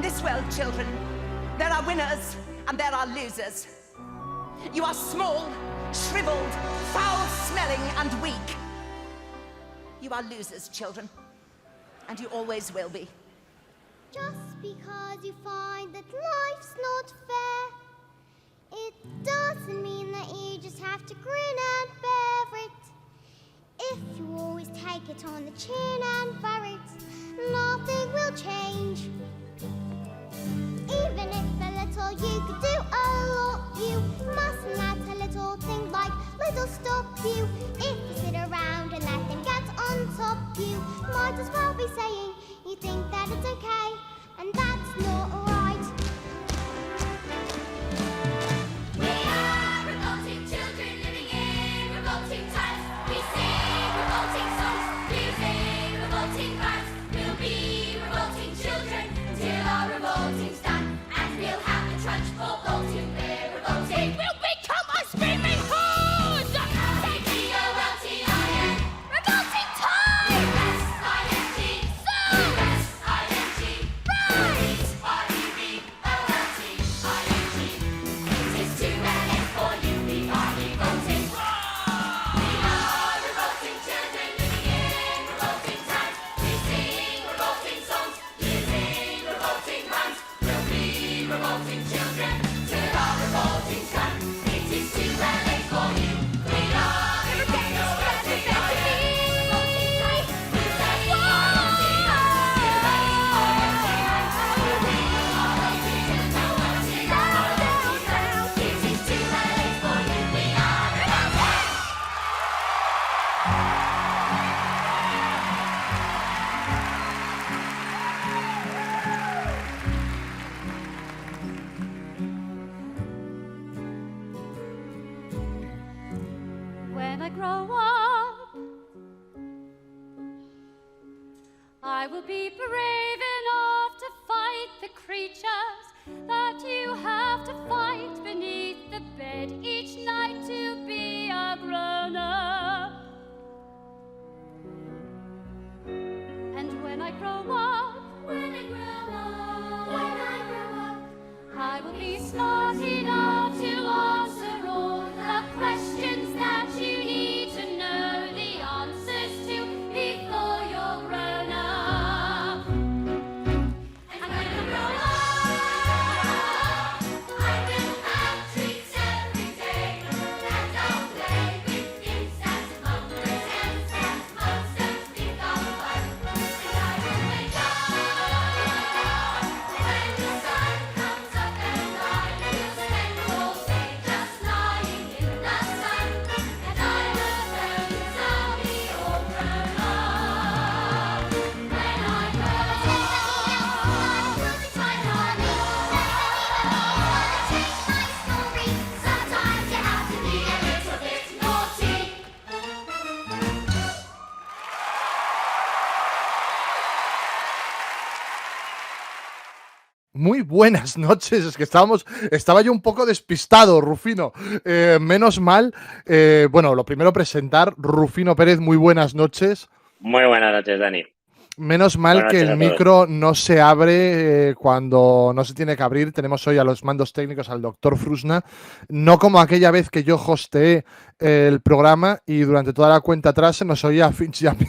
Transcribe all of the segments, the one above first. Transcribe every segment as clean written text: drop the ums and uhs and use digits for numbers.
this world, children, there are winners and there are losers. You are small, shriveled, foul-smelling and weak. You are losers, children, and you always will be. Just because you find that life's not fair, it doesn't mean that you just have to grin and bear it. If you always take it on the chin and bear it, nothing will change. Even if a little you could do a lot, you mustn't let a little thing like little stop you. If you sit around and let them get on top, you might as well be saying you think that it's okay, and that's not right. We are revolting children living in revolting times. We sing revolting songs, using revolting rhymes. We'll be revolting children till our revolting's done, and we'll have the trudge for all to we're revolting. We'll become a screaming hood. C-T-O-L-T-I-N. Revolting time. U-S-I-N-G. So. U-S-I-N-G. Right. R-E-V-O-L-T-I-N-G. It is too late for you. We are revolting. We are revolting children living in revolting times. We sing revolting songs, using revolting rhymes. We'll be revolting children till our revolting's done. It is too late for you. We are revolting revolting times. We say revolting It is too late for you. We are revolting. When I grow up, I will be brave enough to fight the creatures that you have to fight beneath the bed each night to be a grown-up. And when I grow up, I will be smart enough to answer all the questions that you need to know the answers to before you're grown up. And when I grow up, I will have treats every day, and I'll play with insects, monkeys, and monsters with all fun. And I will wake up when the sun comes up, and I will spend all day just lying in the sun. And I will notice I'll be all grown up when I grow up. Sometimes you have to be a little bit naughty. Muy buenas noches, es que estaba yo un poco despistado, Rufino. Menos mal, bueno, lo primero presentar, Rufino Pérez, muy buenas noches. Muy buenas noches, Dani. Menos mal Buenas que noches el a todos. micro no se abre cuando no se tiene que abrir. Tenemos hoy a los mandos técnicos al doctor Frusna, no como aquella vez que yo hosteé el programa y durante toda la cuenta atrás se nos oía a Finch y a mí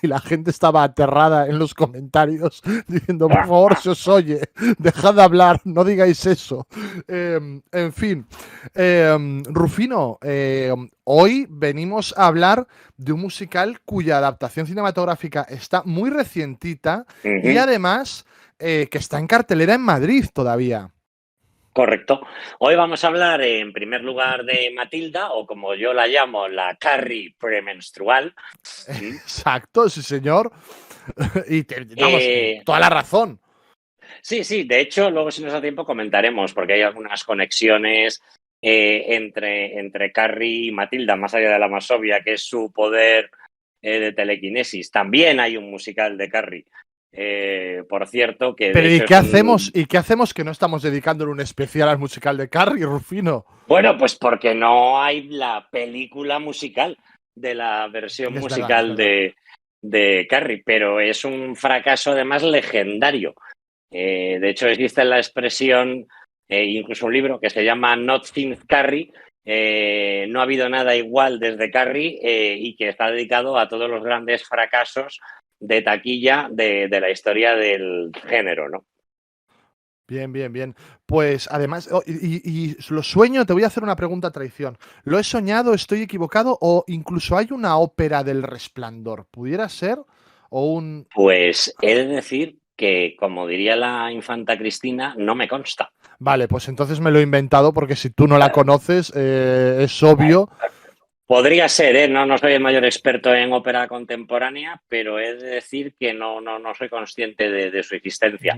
y la gente estaba aterrada en los comentarios diciendo, por favor, se os oye, dejad de hablar, no digáis eso. En fin, Rufino, hoy venimos a hablar de un musical cuya adaptación cinematográfica está muy recientita y además que está en cartelera en Madrid todavía. Correcto. Hoy vamos a hablar en primer lugar de Matilda, o como yo la llamo, la Carrie premenstrual. Exacto, sí señor. Y vamos, toda la razón. Sí, sí, de hecho, luego si nos da tiempo comentaremos, porque hay algunas conexiones entre Carrie y Matilda, más allá de la más obvia, que es su poder de telequinesis. También hay un musical de Carrie. Por cierto, que Pero de ¿y hecho qué es un- hacemos? ¿Y qué hacemos que no estamos dedicándole un especial al musical de Carrie, Rufino? Bueno, pues porque no hay la película musical de la versión Es verdad, musical es verdad. de Carrie, pero es un fracaso además legendario. De hecho, existe la expresión, incluso un libro que se llama Not Since Carrie. No ha habido nada igual desde Carrie y que está dedicado a todos los grandes fracasos de taquilla de la historia del género, ¿no? Bien, bien, bien. Pues además, y lo sueño, te voy a hacer una pregunta a traición. ¿Lo he soñado, estoy equivocado o incluso hay una ópera del Resplandor? ¿Pudiera ser? O un... Pues he de decir que, como diría la infanta Cristina, no me consta. Vale, pues entonces me lo he inventado porque si tú no la conoces, es obvio. Podría ser, ¿eh? No soy el mayor experto en ópera contemporánea, pero he de decir que no soy consciente de su existencia.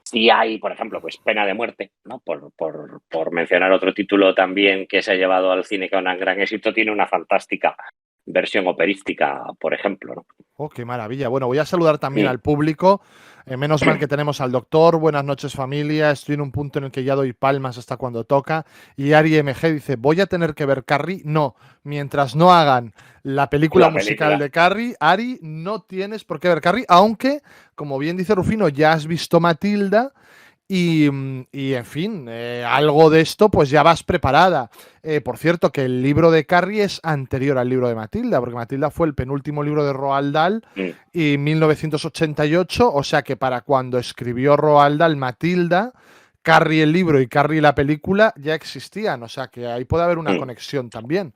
Sí hay, por ejemplo, pues Pena de Muerte, ¿no? Por mencionar otro título también que se ha llevado al cine con un gran éxito, tiene una fantástica versión operística, por ejemplo, ¿no? Oh, qué maravilla. Bueno, voy a saludar también Mm. al público. Menos mal que tenemos al doctor. Buenas noches, familia. Estoy en un punto en el que ya doy palmas hasta cuando toca. Y Ari MG dice, ¿voy a tener que ver Carrie? No. Mientras no hagan la película La musical película. de Carrie, Ari, no tienes por qué ver Carrie. Aunque, como bien dice Rufino, ya has visto Matilda. Y, en fin, algo de esto pues ya vas preparada. Por cierto, que el libro de Carrie es anterior al libro de Matilda, porque Matilda fue el penúltimo libro de Roald Dahl Mm. y 1988, o sea que para cuando escribió Roald Dahl Matilda, Carrie el libro y Carrie la película ya existían, o sea que ahí puede haber una Mm. conexión también.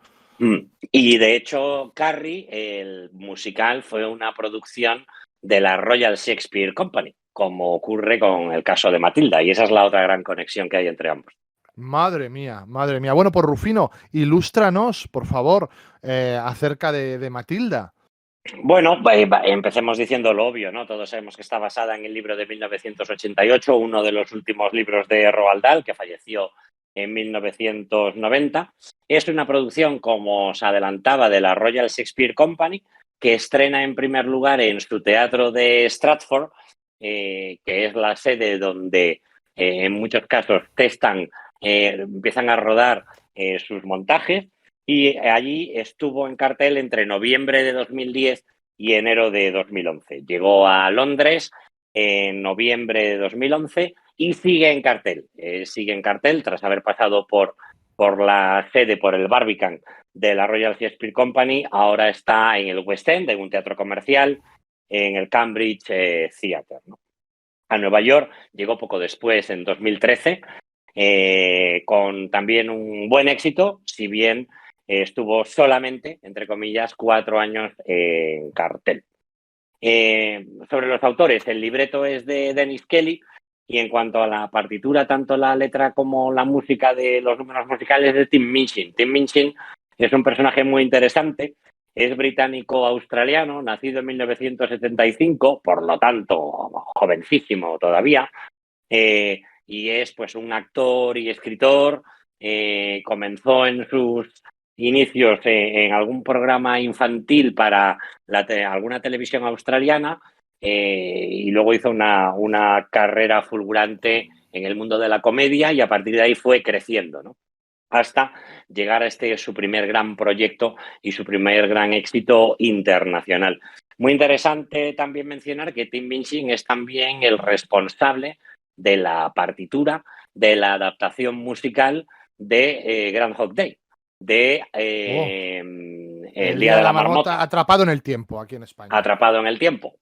Y de hecho, Carrie, el musical, fue una producción de la Royal Shakespeare Company, como ocurre con el caso de Matilda, y esa es la otra gran conexión que hay entre ambos. Madre mía, madre mía. Bueno, pues Rufino, ilústranos, por favor, acerca de Matilda. Bueno, empecemos diciendo lo obvio, ¿no? Todos sabemos que está basada en el libro de 1988, uno de los últimos libros de Roald Dahl, que falleció en 1990. Es una producción, como os adelantaba, de la Royal Shakespeare Company, que estrena en primer lugar en su teatro de Stratford, que es la sede donde en muchos casos empiezan a rodar sus montajes. Y allí estuvo en cartel entre noviembre de 2010 y enero de 2011. Llegó a Londres en noviembre de 2011 y sigue en cartel. Sigue en cartel tras haber pasado por la sede, por el Barbican de la Royal Shakespeare Company. Ahora está en el West End, en un teatro comercial, en el Cambridge Theatre, ¿no? A Nueva York llegó poco después, en 2013, con también un buen éxito, si bien estuvo solamente, entre comillas, 4 años en cartel. Sobre los autores, el libreto es de Dennis Kelly y en cuanto a la partitura, tanto la letra como la música de los números musicales de Tim Minchin. Tim Minchin es un personaje muy interesante, es británico-australiano, nacido en 1975, por lo tanto, jovencísimo todavía, y es pues un actor y escritor. Comenzó en sus inicios en algún programa infantil para alguna televisión australiana y luego hizo una carrera fulgurante en el mundo de la comedia y a partir de ahí fue creciendo, ¿no? Hasta llegar a su primer gran proyecto y su primer gran éxito internacional. Muy interesante también mencionar que Tim Minchin es también el responsable de la partitura de la adaptación musical de Groundhog Day, de El Día de la Marmota, atrapado en el tiempo aquí en España. Atrapado en el tiempo,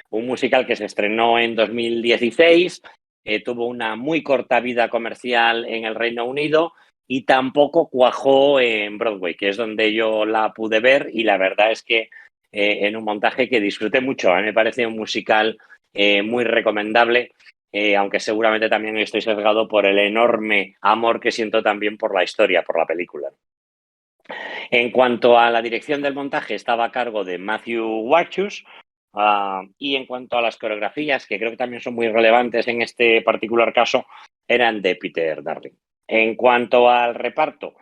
un musical que se estrenó en 2016, tuvo una muy corta vida comercial en el Reino Unido y tampoco cuajó en Broadway, que es donde yo la pude ver y la verdad es que en un montaje que disfruté mucho. A mí me parece un musical muy recomendable, aunque seguramente también estoy sesgado por el enorme amor que siento también por la historia, por la película. En cuanto a la dirección del montaje, estaba a cargo de Matthew Warchus, y en cuanto a las coreografías, que creo que también son muy relevantes en este particular caso, eran de Peter Darling. En cuanto al reparto,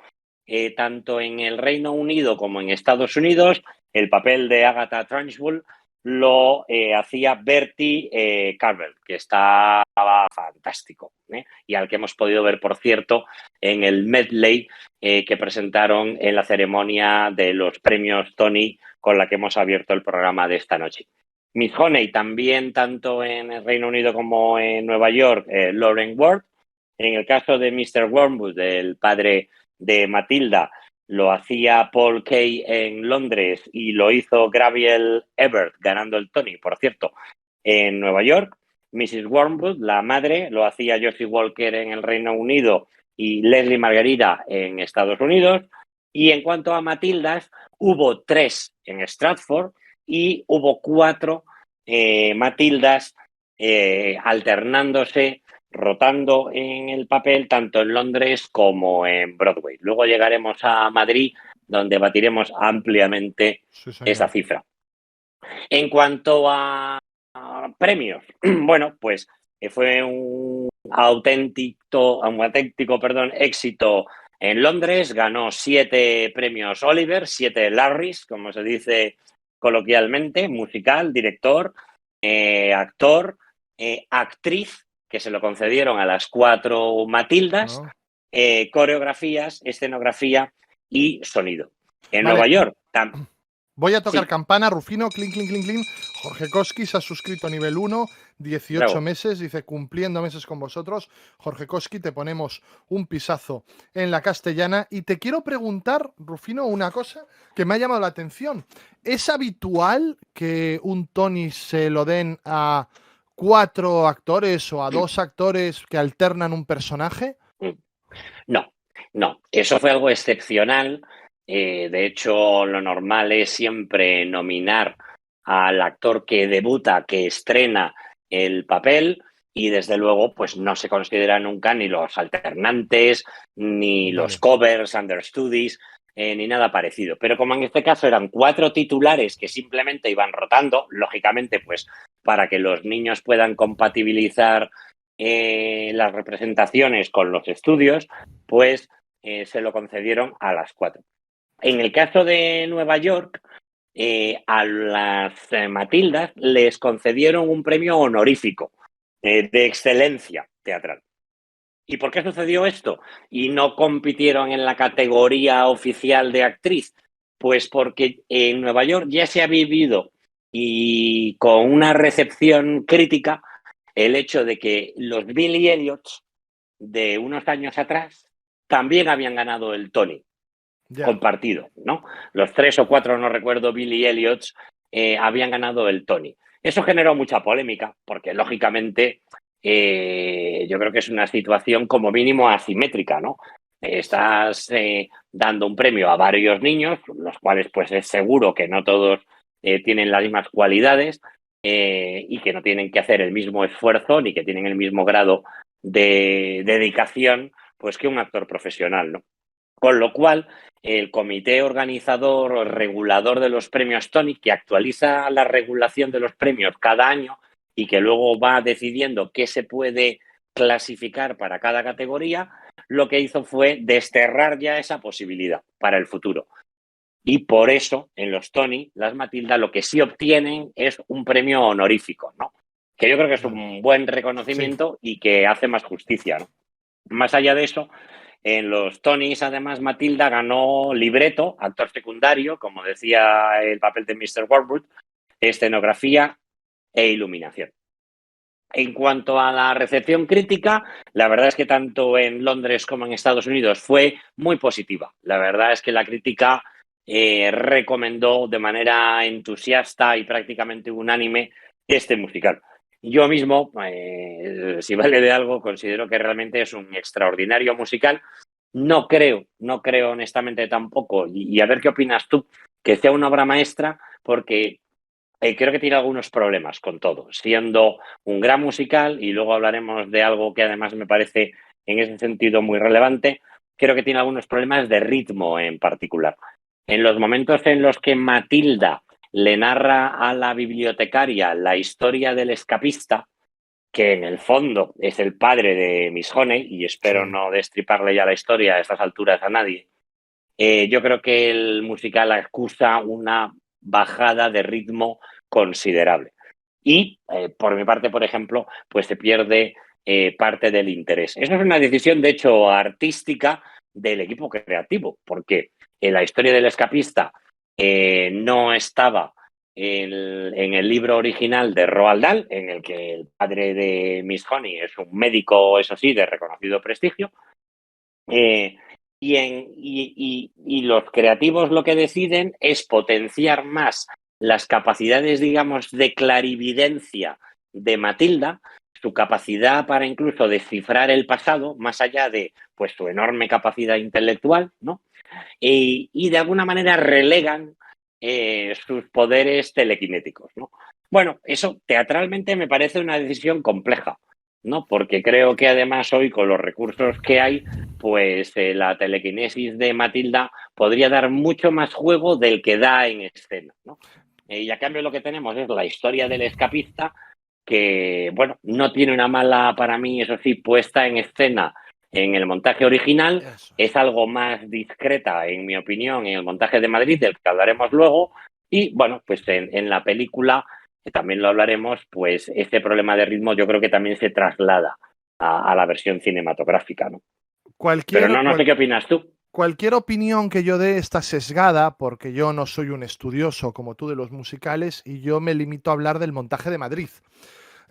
tanto en el Reino Unido como en Estados Unidos, el papel de Agatha Trunchbull lo hacía Bertie Carvel, que estaba fantástico, y al que hemos podido ver, por cierto, en el medley que presentaron en la ceremonia de los premios Tony con la que hemos abierto el programa de esta noche. Miss Honey también, tanto en el Reino Unido como en Nueva York, Lauren Ward. En el caso de Mr. Wormwood, el padre de Matilda, lo hacía Paul Kay en Londres y lo hizo Gabriel Ebert, ganando el Tony, por cierto, en Nueva York. Mrs. Wormwood, la madre, lo hacía Josie Walker en el Reino Unido y Leslie Margarida en Estados Unidos. Y en cuanto a Matildas, hubo 3 en Stratford y hubo 4 Matildas alternándose, rotando en el papel, tanto en Londres como en Broadway. Luego llegaremos a Madrid, donde batiremos ampliamente Sí, señor. esa cifra. En cuanto a premios, bueno, pues fue un auténtico éxito en Londres. Ganó 7 premios Oliver, 7 Larrys, como se dice coloquialmente: musical, director, actor, actriz, que se lo concedieron a las 4 Matildas, ¿No? coreografías, escenografía y sonido. En Vale. Nueva York, Voy a tocar Sí. campana, Rufino, clink, clink, clink, clink. Jorge Koski se ha suscrito a nivel 1, 18 Bravo. meses, dice, cumpliendo meses con vosotros. Jorge Koski, te ponemos un pisazo en la castellana. Y te quiero preguntar, Rufino, una cosa que me ha llamado la atención. ¿Es habitual que un Tony se lo den a 4 actores o a 2 actores que alternan un personaje? No, no. Eso fue algo excepcional. De hecho, lo normal es siempre nominar al actor que debuta, que estrena el papel, y desde luego, pues no se considera nunca ni los alternantes, ni los Vale. covers, understudies, ni nada parecido. Pero como en este caso eran 4 titulares que simplemente iban rotando, lógicamente, pues para que los niños puedan compatibilizar las representaciones con los estudios, pues se lo concedieron a las 4. En el caso de Nueva York, a las Matildas les concedieron un premio honorífico de excelencia teatral. ¿Y por qué sucedió esto? Y no compitieron en la categoría oficial de actriz. Pues porque en Nueva York ya se ha vivido, y con una recepción crítica, el hecho de que los Billy Elliots de unos años atrás también habían ganado el Tony Ya. compartido, ¿no? Los 3 o 4, no recuerdo, Billy Elliots habían ganado el Tony. Eso generó mucha polémica porque, lógicamente, yo creo que es una situación como mínimo asimétrica, ¿no? Estás dando un premio a varios niños, los cuales pues es seguro que no todos tienen las mismas cualidades y que no tienen que hacer el mismo esfuerzo ni que tienen el mismo grado de dedicación pues que un actor profesional, ¿no? Con lo cual, el comité organizador o regulador de los premios Tony, que actualiza la regulación de los premios cada año y que luego va decidiendo qué se puede clasificar para cada categoría, lo que hizo fue desterrar ya esa posibilidad para el futuro. Y por eso, en los Tony, las Matilda lo que sí obtienen es un premio honorífico, ¿no? Que yo creo que es un buen reconocimiento y que hace más justicia, ¿no? Más allá de eso, en los Tonys, además, Matilda ganó libreto, actor secundario, como decía el papel de Mr. Wormwood, escenografía e iluminación. En cuanto a la recepción crítica, la verdad es que tanto en Londres como en Estados Unidos fue muy positiva. La verdad es que la crítica recomendó de manera entusiasta y prácticamente unánime este musical. Yo mismo, si vale de algo, considero que realmente es un extraordinario musical. No creo honestamente tampoco, y a ver qué opinas tú, que sea una obra maestra, porque creo que tiene algunos problemas con todo, siendo un gran musical, y luego hablaremos de algo que además me parece en ese sentido muy relevante. Creo que tiene algunos problemas de ritmo en particular. En los momentos en los que Matilda le narra a la bibliotecaria la historia del escapista, que en el fondo es el padre de Miss Honey, y espero no destriparle ya la historia a estas alturas a nadie, yo creo que el musical acusa una bajada de ritmo considerable. Y por mi parte, por ejemplo, pues se pierde parte del interés. Eso es una decisión, de hecho, artística del equipo creativo, porque la historia del escapista no estaba en el libro original de Roald Dahl, en el que el padre de Miss Honey es un médico, eso sí, de reconocido prestigio. Y los creativos lo que deciden es potenciar más las capacidades, digamos, de clarividencia de Matilda, su capacidad para incluso descifrar el pasado, más allá de pues su enorme capacidad intelectual, ¿no? Y de alguna manera relegan sus poderes telequinéticos, ¿no? Bueno, eso teatralmente me parece una decisión compleja, ¿no? Porque creo que además hoy con los recursos que hay, pues la telequinesis de Matilda podría dar mucho más juego del que da en escena, ¿no? Y a cambio lo que tenemos es la historia del escapista que, bueno, no tiene una mala, para mí, eso sí, puesta en escena en el montaje original, Eso. es algo más discreta, en mi opinión, en el montaje de Madrid, del que hablaremos luego, y bueno, pues en la película, que también lo hablaremos, pues este problema de ritmo yo creo que también se traslada a la versión cinematográfica, ¿no? Pero no sé qué opinas tú. Cualquier opinión que yo dé está sesgada porque yo no soy un estudioso como tú de los musicales y yo me limito a hablar del montaje de Madrid.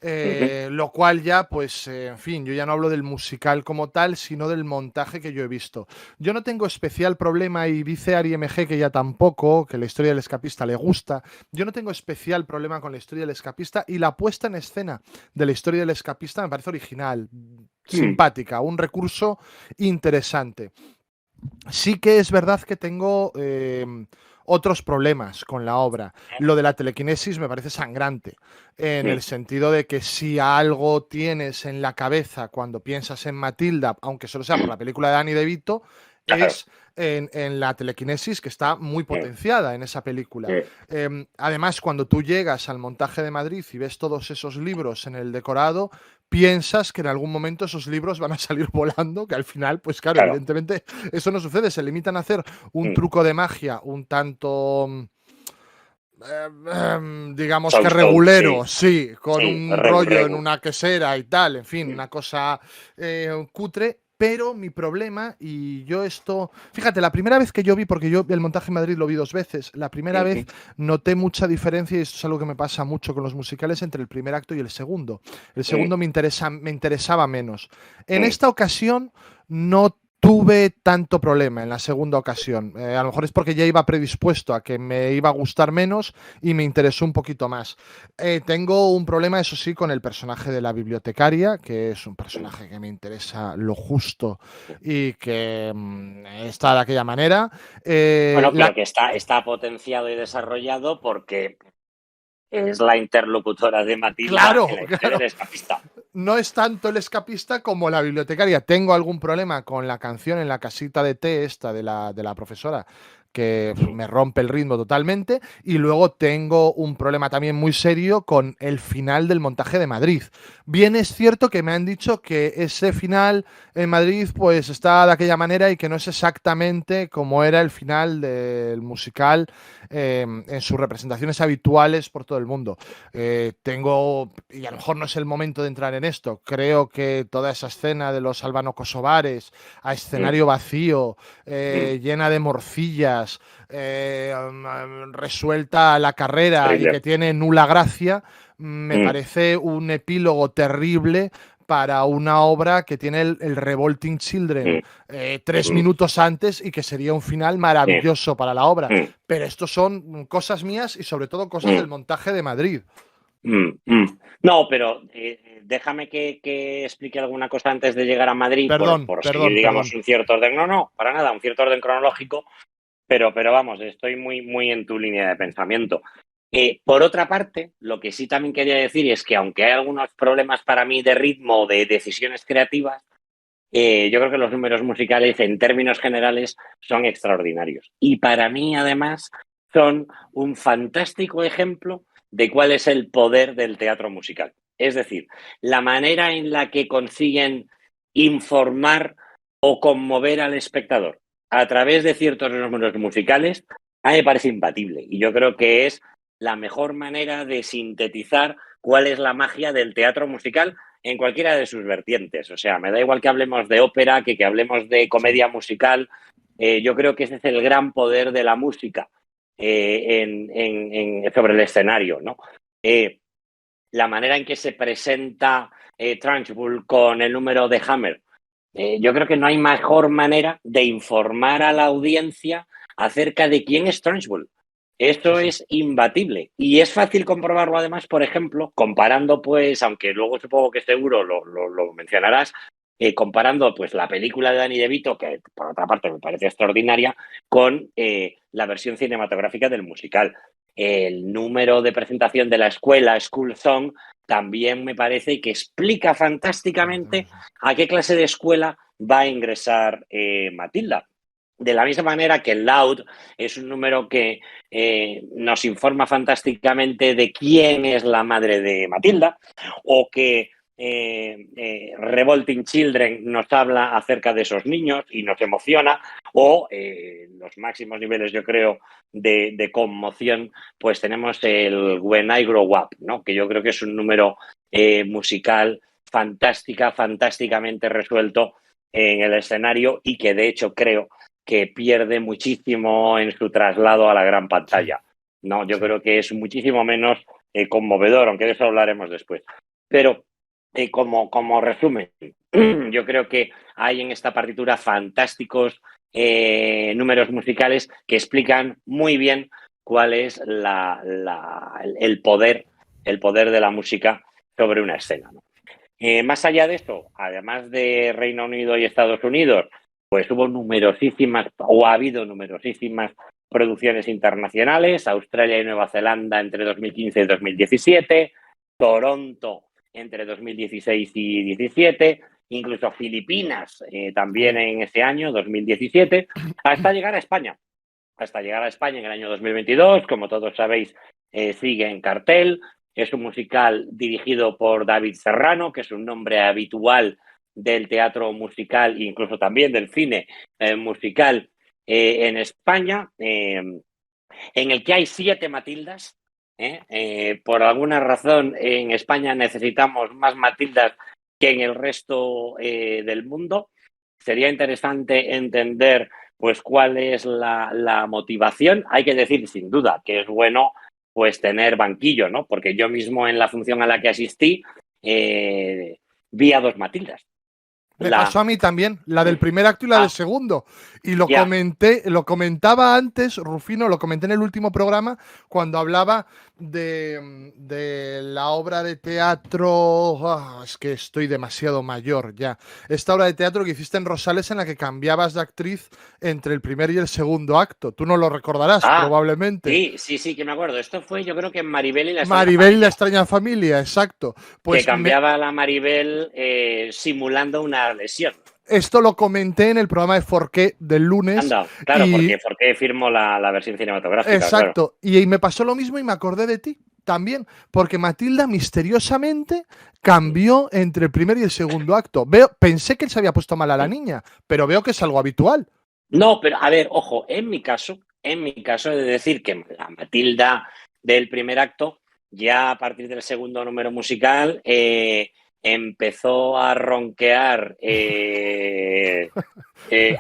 Lo cual ya, pues, en fin, yo ya no hablo del musical como tal, sino del montaje que yo he visto. Yo no tengo especial problema, y dice Ari MG que ya tampoco, que la historia del escapista le gusta. Yo no tengo especial problema con la historia del escapista y la puesta en escena de la historia del escapista me parece original, simpática, un recurso interesante. Sí que es verdad que tengo otros problemas con la obra. Lo de la telequinesis me parece sangrante, en el sentido de que si algo tienes en la cabeza cuando piensas en Matilda, aunque solo sea por la película de Danny DeVito, es en la telequinesis, que está muy potenciada en esa película. Además, cuando tú llegas al montaje de Madrid y ves todos esos libros en el decorado, piensas que en algún momento esos libros van a salir volando, que al final, pues claro, evidentemente eso no sucede, se limitan a hacer un truco de magia un tanto, digamos que regulero, sí, con un rollo en una quesera y tal, en fin, una cosa cutre. Pero mi problema, y yo esto, fíjate, la primera vez que yo vi, porque yo el montaje en Madrid lo vi 2 veces, la primera vez noté mucha diferencia, y esto es algo que me pasa mucho con los musicales, entre el primer acto y el segundo. El segundo me interesaba menos. En esta ocasión no tuve tanto problema en la segunda ocasión. A lo mejor es porque ya iba predispuesto a que me iba a gustar menos y me interesó un poquito más. Tengo un problema, eso sí, con el personaje de la bibliotecaria, que es un personaje que me interesa lo justo y que está de aquella manera. Bueno, pero que está potenciado y desarrollado porque es la interlocutora de Matilda Claro, en la historia del escapista. No es tanto el escapista como la bibliotecaria. Tengo algún problema con la canción en la casita de té esta de la profesora, que me rompe el ritmo totalmente. Y luego tengo un problema también muy serio con el final del montaje de Madrid. Bien es cierto que me han dicho que ese final en Madrid pues está de aquella manera y que no es exactamente como era el final del musical en sus representaciones habituales por todo el mundo. Tengo, y a lo mejor no es el momento de entrar en esto, creo que toda esa escena de los albano-kosovares a escenario vacío, llena de morcillas, resuelta a la carrera y que tiene nula gracia, me parece un epílogo terrible para una obra que tiene el Revolting Children 3 minutos antes y que sería un final maravilloso para la obra. Pero esto son cosas mías y sobre todo cosas del montaje de Madrid. No, pero déjame que explique alguna cosa antes de llegar a Madrid, por seguir, digamos, un cierto orden. No, para nada, un cierto orden cronológico, pero vamos, estoy muy en tu línea de pensamiento. Por otra parte, lo que sí también quería decir es que aunque hay algunos problemas para mí de ritmo, de decisiones creativas, yo creo que los números musicales en términos generales son extraordinarios. Y para mí, además, son un fantástico ejemplo de cuál es el poder del teatro musical. Es decir, la manera en la que consiguen informar o conmover al espectador a través de ciertos números musicales, a mí me parece imbatible. Y yo creo que es la mejor manera de sintetizar cuál es la magia del teatro musical en cualquiera de sus vertientes. O sea, me da igual que hablemos de ópera, que hablemos de comedia musical. Yo creo que ese es el gran poder de la música. sobre el escenario, ¿no? La manera en que se presenta Trunchbull con el número de Hammer. Yo creo que no hay mejor manera de informar a la audiencia acerca de quién es Trunchbull. Esto es imbatible y es fácil comprobarlo además, por ejemplo, comparando pues, aunque luego supongo que seguro lo mencionarás, comparando pues la película de Danny DeVito, que por otra parte me parece extraordinaria, con la versión cinematográfica del musical. El número de presentación de la escuela, School Song, también me parece que explica fantásticamente a qué clase de escuela va a ingresar Matilda. De la misma manera que Loud es un número que nos informa fantásticamente de quién es la madre de Matilda, o que Revolting Children nos habla acerca de esos niños y nos emociona, o los máximos niveles, yo creo, de conmoción, pues tenemos el When I Grow Up, ¿no? Que yo creo que es un número musical fantásticamente resuelto en el escenario y que de hecho creo que pierde muchísimo en su traslado a la gran pantalla. No, yo creo que es muchísimo menos conmovedor, aunque de eso hablaremos después. Pero como resumen, yo creo que hay en esta partitura fantásticos números musicales que explican muy bien cuál es el poder de la música sobre una escena, ¿no? Más allá de eso, además de Reino Unido y Estados Unidos, pues hubo ha habido numerosísimas producciones internacionales, Australia y Nueva Zelanda entre 2015 y 2017, Toronto entre 2016 y 2017, incluso Filipinas también en ese año, 2017, hasta llegar a España. Hasta llegar a España en el año 2022, como todos sabéis, sigue en cartel. Es un musical dirigido por David Serrano, que es un nombre habitual del teatro musical e incluso también del cine musical en España, en el que hay 7 Matildas. Por alguna razón, en España necesitamos más Matildas que en el resto del mundo. Sería interesante entender pues cuál es la motivación. Hay que decir, sin duda, que es bueno pues tener banquillo, ¿no? Porque yo mismo en la función a la que asistí vi a 2 Matildas. Me pasó a mí también, la del primer acto y la del segundo. Y lo comentaba antes, Rufino, lo comenté en el último programa, cuando hablaba de la obra de teatro. Es que estoy demasiado mayor ya. Esta obra de teatro que hiciste en Rosales, en la que cambiabas de actriz entre el primer y el segundo acto. Tú no lo recordarás, probablemente. Sí, que me acuerdo. Esto fue, yo creo que en Maribel y la extraña familia, exacto. Pues que cambiaba la Maribel simulando una lesión. Esto lo comenté en el programa de Forqué del lunes. Anda, claro, porque Forqué firmó la versión cinematográfica. Exacto. Claro. Y me pasó lo mismo y me acordé de ti también, porque Matilda misteriosamente cambió entre el primer y el segundo acto. Pensé que se había puesto mal a la niña, pero veo que es algo habitual. No, pero a ver, ojo, en mi caso he de decir que la Matilda del primer acto, ya a partir del segundo número musical, empezó a ronquear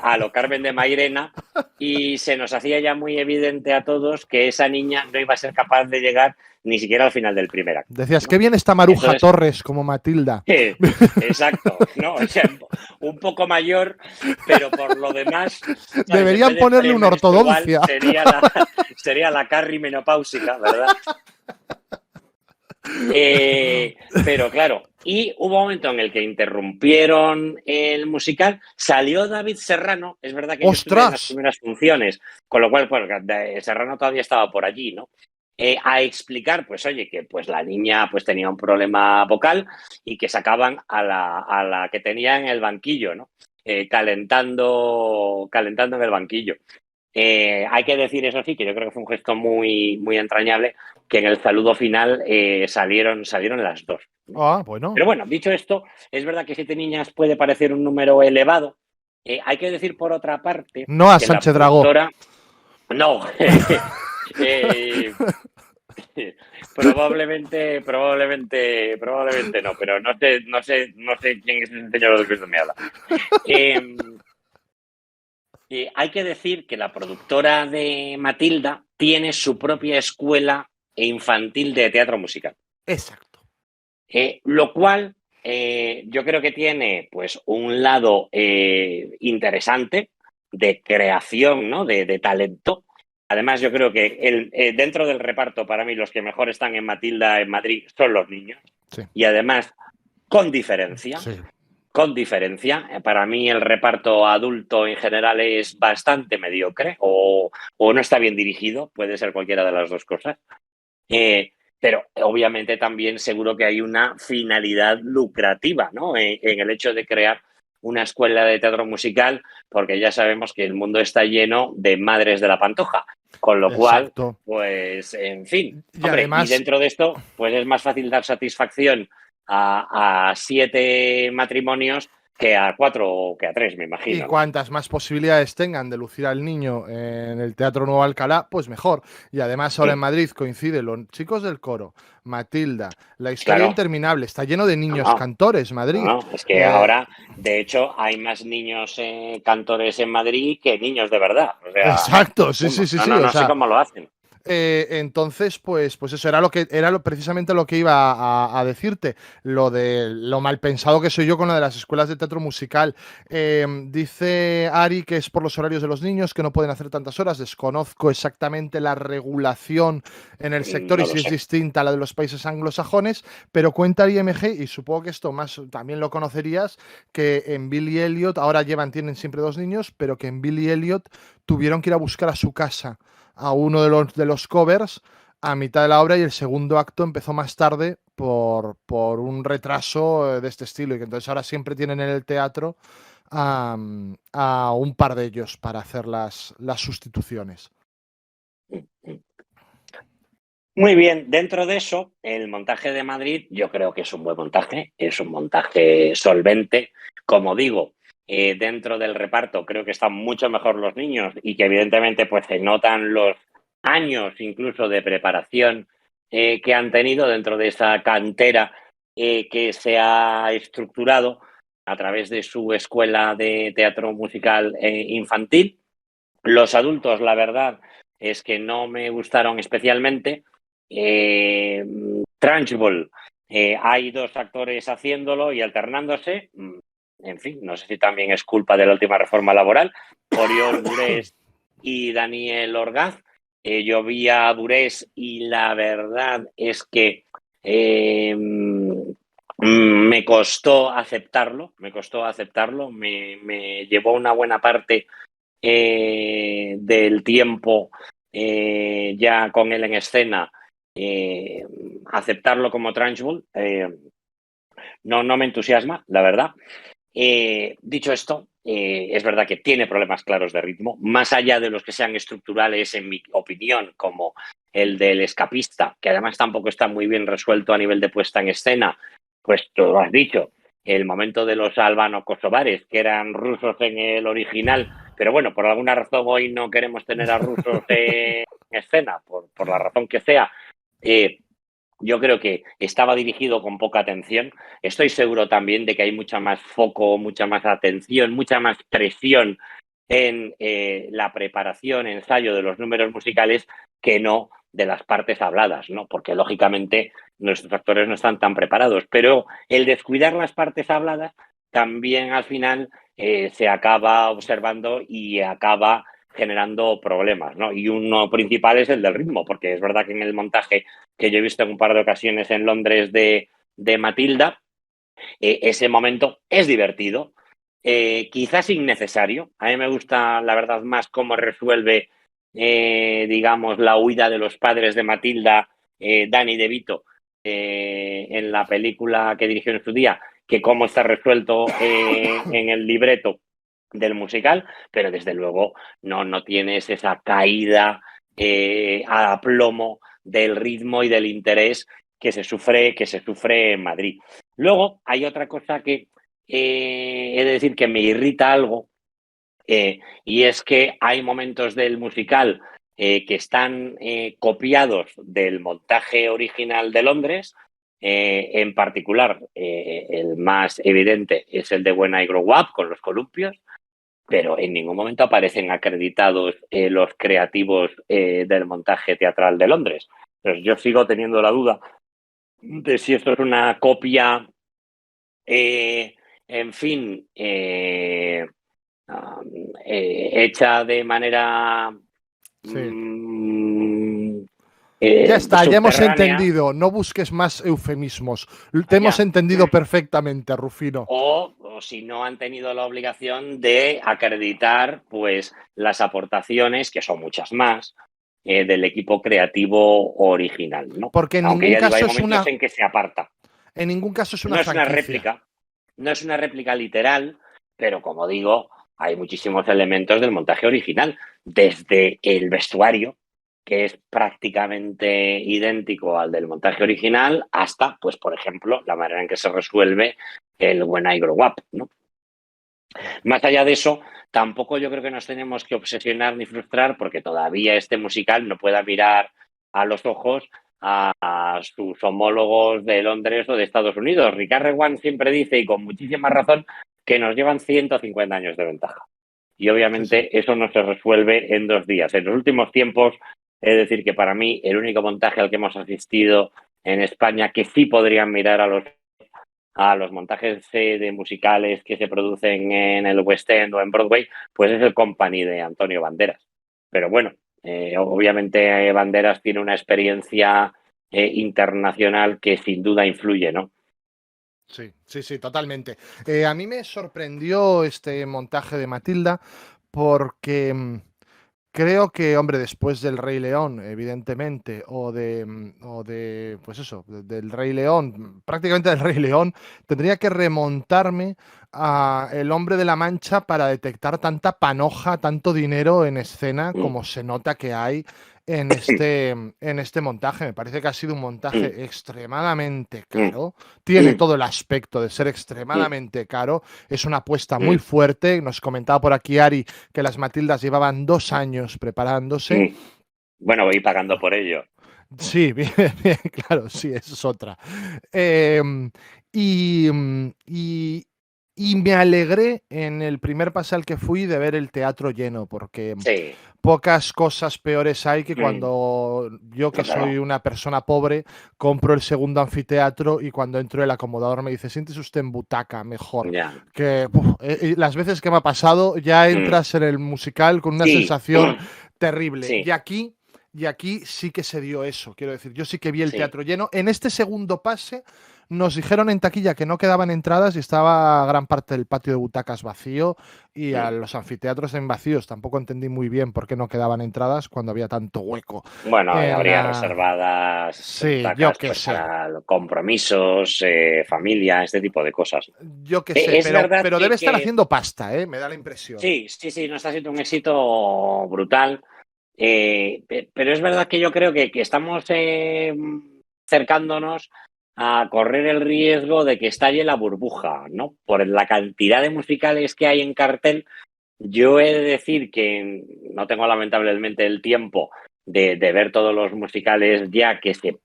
a lo Carmen de Mairena y se nos hacía ya muy evidente a todos que esa niña no iba a ser capaz de llegar ni siquiera al final del primer acto. Decías, ¿no? Qué bien está Maruja Torres como Matilda. Exacto, ¿no? O sea, un poco mayor, pero por lo demás... Deberían ponerle una ortodoncia. Sería la Carrie menopáusica, ¿verdad? Pero claro, y hubo un momento en el que interrumpieron el musical, salió David Serrano, es verdad que yo estuve en las primeras funciones, con lo cual, pues, Serrano todavía estaba por allí, ¿no? A explicar, pues oye, que pues la niña pues tenía un problema vocal y que sacaban a la que tenía en el banquillo, ¿no? Calentando en el banquillo. Hay que decir, eso sí, que yo creo que fue un gesto muy entrañable, que en el saludo final salieron las 2. Ah, bueno. Pero bueno, dicho esto, es verdad que 7 niñas puede parecer un número elevado. Hay que decir, por otra parte... No a Sánchez Dragó. No. Probablemente no, pero no sé quién es el señor del que usted me habla. Hay que decir que la productora de Matilda tiene su propia escuela infantil de teatro musical. Exacto. Lo cual yo creo que tiene pues un lado interesante de creación, ¿no? de talento. Además, yo creo que dentro del reparto, para mí, los que mejor están en Matilda en Madrid son los niños. Sí. Y además, con diferencia. Sí. Con diferencia. Para mí el reparto adulto en general es bastante mediocre o no está bien dirigido, puede ser cualquiera de las dos cosas. Pero obviamente también seguro que hay una finalidad lucrativa, ¿no? En el hecho de crear una escuela de teatro musical, porque ya sabemos que el mundo está lleno de madres de la pantoja, con lo cual, Exacto. pues, en fin. Y Hombre, además- y dentro de esto, pues es más fácil dar satisfacción a 7 matrimonios que a 4 o que a 3, me Y imagino, ¿no? cuantas más posibilidades tengan de lucir al niño en el Teatro Nuevo Alcalá, pues mejor. Y además ahora en Madrid coinciden los chicos del coro, Matilda, la historia Claro. interminable, está lleno de niños No. cantores, Madrid. No, es que ahora, de hecho, hay más niños cantores en Madrid que niños de verdad. O sea, Exacto, sí, sí, sí, sí. no o sé sea, cómo lo hacen. entonces, pues eso era precisamente lo que iba a decirte, lo de lo mal pensado que soy yo con lo de las escuelas de teatro musical. Dice Ari que es por los horarios de los niños, que no pueden hacer tantas horas. Desconozco exactamente la regulación en el sector No y lo si es sé. distinta a la de los países anglosajones, pero cuenta el IMG, y supongo que esto más también lo conocerías, que en Billy Elliot, ahora tienen siempre 2 niños, pero que en Billy Elliot tuvieron que ir a buscar a su casa a uno de los covers a mitad de la obra y el segundo acto empezó más tarde por un retraso de este estilo y que entonces ahora siempre tienen en el teatro a un par de ellos para hacer las sustituciones. Muy bien, dentro de eso, el montaje de Madrid yo creo que es un buen montaje, es un montaje solvente. Como digo, dentro del reparto creo que están mucho mejor los niños y que evidentemente pues se notan los años incluso de preparación que han tenido dentro de esa cantera que se ha estructurado a través de su escuela de teatro musical infantil. Los adultos, la verdad, es que no me gustaron especialmente. Trunchbull, hay 2 actores haciéndolo y alternándose. En fin, no sé si también es culpa de la última reforma laboral. Oriol Durés y Daniel Orgaz. Yo vi a Durés y la verdad es que me costó aceptarlo, me llevó una buena parte del tiempo ya con él en escena, aceptarlo como Trunchbull no me entusiasma, la verdad. Dicho esto, es verdad que tiene problemas claros de ritmo, más allá de los que sean estructurales, en mi opinión, como el del escapista, que además tampoco está muy bien resuelto a nivel de puesta en escena, pues tú lo has dicho, el momento de los albano-kosovares, que eran rusos en el original, pero bueno, por alguna razón hoy no queremos tener a rusos en escena, por la razón que sea. Yo creo que estaba dirigido con poca atención. Estoy seguro también de que hay mucha más foco, mucha más atención, mucha más presión en la preparación, ensayo de los números musicales que no de las partes habladas, ¿no? Porque lógicamente nuestros actores no están tan preparados. Pero el descuidar las partes habladas también al final se acaba observando y acaba generando problemas, ¿no? Y uno principal es el del ritmo, porque es verdad que en el montaje que yo he visto en un par de ocasiones en Londres de Matilda, ese momento es divertido, quizás innecesario. A mí me gusta, la verdad, más cómo resuelve, digamos, la huida de los padres de Matilda, Danny DeVito, en la película que dirigió en su día, que cómo está resuelto en el libreto del musical, pero desde luego no tienes esa caída a plomo del ritmo y del interés que se sufre en Madrid. Luego hay otra cosa que he de decir que me irrita algo, y es que hay momentos del musical que están copiados del montaje original de Londres. En particular, el más evidente es el de When I Grow Up, con los columpios, pero en ningún momento aparecen acreditados los creativos del montaje teatral de Londres. Entonces, yo sigo teniendo la duda de si esto es una copia, en fin, hecha de manera Sí. mm, Ya está, ya hemos subterránea, entendido. No busques más eufemismos. Te hemos ya. entendido perfectamente, Rufino. O si no han tenido la obligación de acreditar pues las aportaciones, que son muchas más, del equipo creativo original, ¿no? Porque en Aunque ningún ya digo, hay caso es momentos una, en que se aparta. en ningún caso es una No es una franquicia. réplica, no es una réplica literal, pero como digo, hay muchísimos elementos del montaje original, desde el vestuario, que es prácticamente idéntico al del montaje original, hasta, pues, por ejemplo, la manera en que se resuelve el When I Grow Up, ¿no? Más allá de eso, tampoco yo creo que nos tenemos que obsesionar ni frustrar porque todavía este musical no pueda mirar a los ojos a sus homólogos de Londres o de Estados Unidos. Ricard Rewan siempre dice, y con muchísima razón, que nos llevan 150 años de ventaja. Y obviamente Sí, eso no se resuelve en 2 días. En los últimos tiempos, es decir, que para mí el único montaje al que hemos asistido en España que sí podrían mirar a los montajes de musicales que se producen en el West End o en Broadway, pues es el Company de Antonio Banderas. Pero bueno, obviamente Banderas tiene una experiencia internacional que sin duda influye, ¿no? sí, sí, sí, totalmente. A mí me sorprendió este montaje de Matilda porque creo que, hombre, después del Rey León, evidentemente, o de, pues eso, del Rey León, prácticamente del Rey León, tendría que remontarme a El Hombre de la Mancha para detectar tanta panoja, tanto dinero en escena Mm, como se nota que hay en este montaje. Me parece que ha sido un mm, montaje extremadamente mm, caro. Tiene mm, todo el aspecto de ser mm, extremadamente caro. Es una apuesta muy mm, fuerte. Nos comentaba por aquí Ari que las Matildas llevaban 2 años preparándose. mm. Bueno, voy pagando por ello. Sí, bien, bien, claro, sí, eso es otra. Em, y, y me alegré en el primer pase al que fui de ver el teatro lleno, porque Sí, pocas cosas peores hay que mm, cuando yo, que soy claro, una persona pobre, compro el segundo anfiteatro y cuando entro el acomodador me dice, siéntese usted en butaca, mejor. ya. Que las veces que me ha pasado, ya Mm, entras en el musical con una sí, sensación terrible. sí, Y aquí sí que se dio eso. Quiero decir, yo sí que vi el sí. teatro lleno. En este segundo pase nos dijeron en taquilla que no quedaban entradas y estaba gran parte del patio de butacas vacío y a Mm. los anfiteatros en vacíos. Tampoco entendí muy bien por qué no quedaban entradas cuando había tanto hueco. Bueno, En habría la... reservadas Sí, yo butacas qué pues sé. para compromisos, familia, este tipo de cosas. Yo qué sé, Es pero, verdad pero debe estar que haciendo pasta, ¿eh? Me da la impresión. sí, sí, sí, no está siendo un éxito brutal. Pero es verdad que yo creo que estamos acercándonos a correr el riesgo de que estalle la burbuja, ¿no? Por la cantidad de musicales que hay en cartel. Yo he de decir que no tengo lamentablemente el tiempo de ver todos los musicales ya que se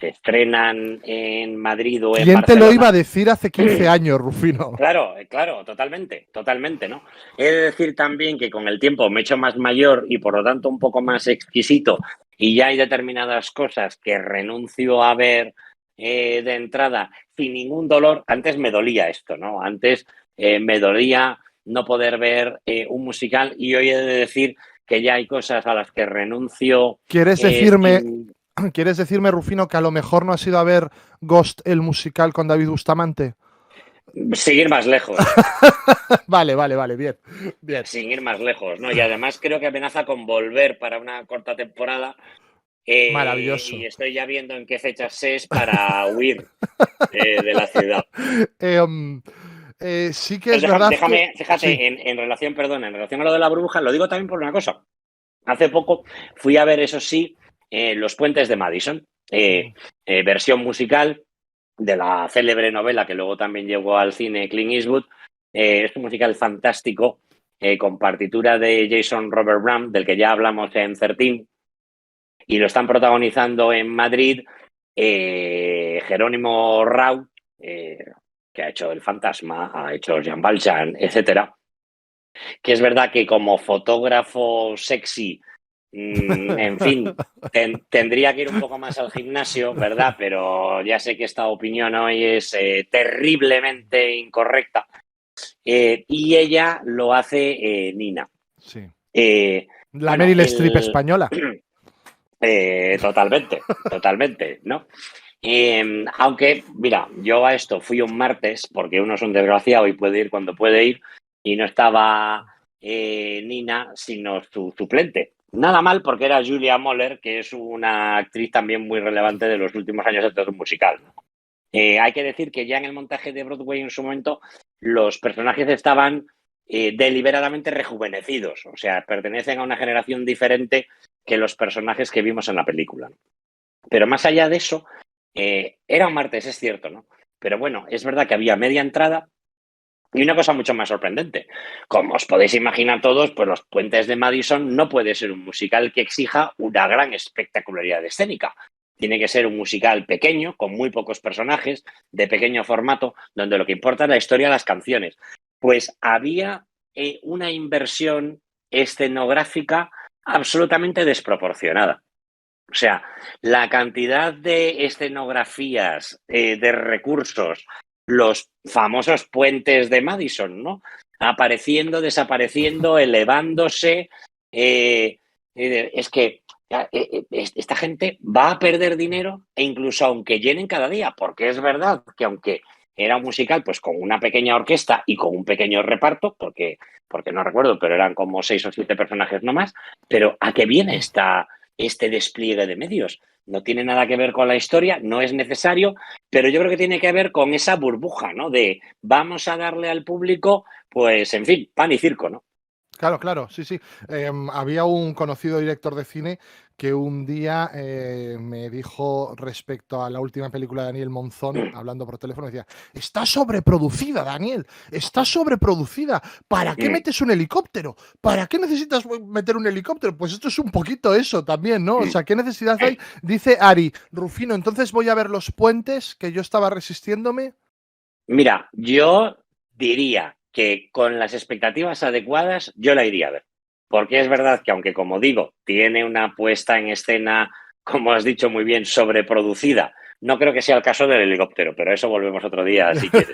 estrenan en Madrid o en ¿Quién te lo iba Barcelona. a decir hace 15 años, Rufino? Claro, claro, totalmente, totalmente, ¿no? He de decir también que con el tiempo me he hecho más mayor y por lo tanto un poco más exquisito y ya hay determinadas cosas que renuncio a ver de entrada sin ningún dolor. Antes me dolía esto, ¿no? Antes me dolía no poder ver un musical y hoy he de decir que ya hay cosas a las que renuncio ¿Quieres decirme, sin ¿Quieres decirme, Rufino, que a lo mejor no has ido a ver Ghost, el musical con David Bustamante? seguir más lejos. Vale, vale, vale, bien, bien. Sin ir más lejos, ¿no? Y además creo que amenaza con volver para una corta temporada y Maravilloso. estoy ya viendo en qué fechas es para huir de la ciudad. Em, sí que Pues es verdad que... déjame, Sí. fíjate, en relación, perdón, en relación a lo de la burbuja, lo digo también por una cosa. Hace poco fui a ver, eso sí, Los Puentes de Madison, Mm. versión musical de la célebre novela que luego también llegó al cine, Clint Eastwood. Es un musical fantástico, con partitura de Jason Robert Brown, del que ya hablamos en 13, y lo están protagonizando en Madrid Jerónimo Rau, que ha hecho El Fantasma, ha hecho Jean Valjean, etcétera. que es verdad que como fotógrafo sexy, en fin, tendría que ir un poco más al gimnasio, ¿verdad? Pero ya sé que esta opinión hoy es terriblemente incorrecta. Y ella lo hace Nina. Sí. Bueno, Meryl Streep española. Totalmente, ¿no? Aunque, mira, yo a esto fui un martes, porque uno es un desgraciado y puede ir cuando puede ir, y no estaba Nina, sino su suplente. Nada mal, porque era Julia Moller, que es una actriz también muy relevante de los últimos años de teatro musical, ¿no? Hay que decir que ya en el montaje de Broadway en su momento los personajes estaban deliberadamente rejuvenecidos, o sea, pertenecen a una generación diferente que los personajes que vimos en la película, ¿no? Pero más allá de eso, era un martes, es cierto, ¿no? Pero bueno, es verdad que había media entrada y una cosa mucho más sorprendente. Como os podéis imaginar todos, pues Los Puentes de Madison no puede ser un musical que exija una gran espectacularidad escénica. Tiene que ser un musical pequeño, con muy pocos personajes, de pequeño formato, donde lo que importa es la historia de las canciones. Pues había una inversión escenográfica absolutamente desproporcionada. O sea, la cantidad de escenografías, de recursos, los famosos puentes de Madison, ¿no? Apareciendo, desapareciendo, elevándose. Es que esta gente va a perder dinero e incluso aunque llenen cada día, porque es verdad que aunque era un musical pues con una pequeña orquesta y con un pequeño reparto, porque no recuerdo, pero eran como 6 o 7 personajes nomás, pero ¿a qué viene este despliegue de medios? No tiene nada que ver con la historia, no es necesario, pero yo creo que tiene que ver con esa burbuja, ¿no? De vamos a darle al público, pues, en fin, pan y circo, ¿no? Claro, sí. Había un conocido director de cine que un día me dijo respecto a la última película de Daniel Monzón, hablando por teléfono, decía, está sobreproducida, Daniel, está sobreproducida. ¿Para qué metes un helicóptero? ¿Para qué necesitas meter un helicóptero? Pues esto es un poquito eso también, ¿no? O sea, ¿qué necesidad hay? Dice Ari, Rufino, entonces voy a ver Los Puentes, que yo estaba resistiéndome. Mira, yo diría que con las expectativas adecuadas yo la iría a ver. Porque es verdad que aunque, como digo, tiene una puesta en escena, como has dicho muy bien, sobreproducida, no creo que sea el caso del helicóptero, pero a eso volvemos otro día si quieres.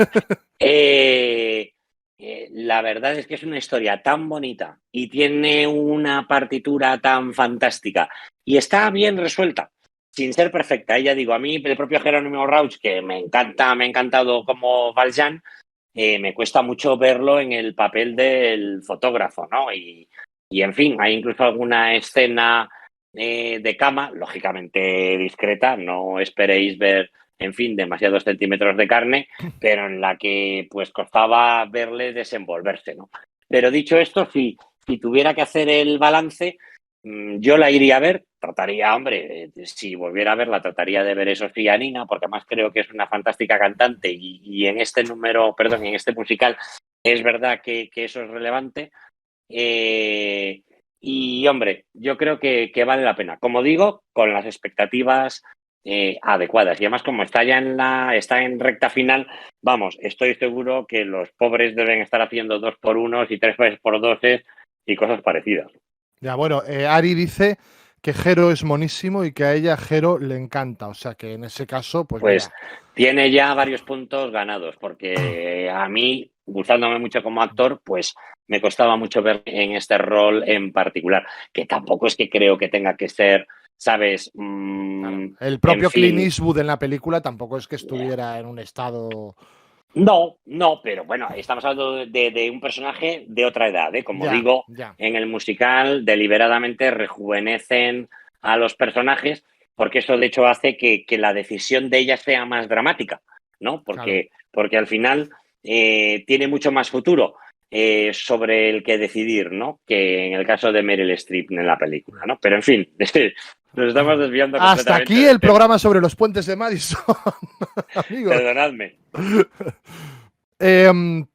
La verdad es que es una historia tan bonita y tiene una partitura tan fantástica y está bien resuelta, sin ser perfecta. Ya digo, a mí el propio Jerónimo Rauch, que me encanta, me ha encantado como Valjean, me cuesta mucho verlo en el papel del fotógrafo, ¿no? Y en fin, hay incluso alguna escena de cama, lógicamente discreta, no esperéis ver, en fin, demasiados centímetros de carne, pero en la que pues costaba verle desenvolverse, ¿no? Pero dicho esto, si tuviera que hacer el balance, yo la iría a ver, trataría, hombre, si volviera a verla, trataría de ver eso sí a Nina, porque además creo que es una fantástica cantante y en este en este musical, es verdad que eso es relevante. Y, hombre, yo creo que vale la pena. Como digo, con las expectativas adecuadas. Y además, como está en recta final, vamos, estoy seguro que los pobres deben estar haciendo 2x1 y 3x2 y cosas parecidas. Ya, bueno, Ari dice que Jero es monísimo y que a ella Jero le encanta. O sea que en ese caso, pues Pues mira. tiene ya varios puntos ganados, porque a mí, gustándome mucho como actor, pues me costaba mucho ver en este rol en particular, que tampoco es que creo que tenga que ser, ¿sabes? Claro, el propio en fin. Clint Eastwood en la película tampoco es que estuviera en un estado. No, pero bueno, estamos hablando de un personaje de otra edad, ¿eh? Como digo, Ya. en el musical deliberadamente rejuvenecen a los personajes porque eso de hecho hace que la decisión de ella sea más dramática, ¿no? Porque al final tiene mucho más futuro sobre el que decidir, ¿no? Que en el caso de Meryl Streep en la película, ¿no? Pero en fin, nos estamos desviando Hasta completamente aquí del el tema. programa sobre Los Puentes de Madison, amigos. Perdonadme.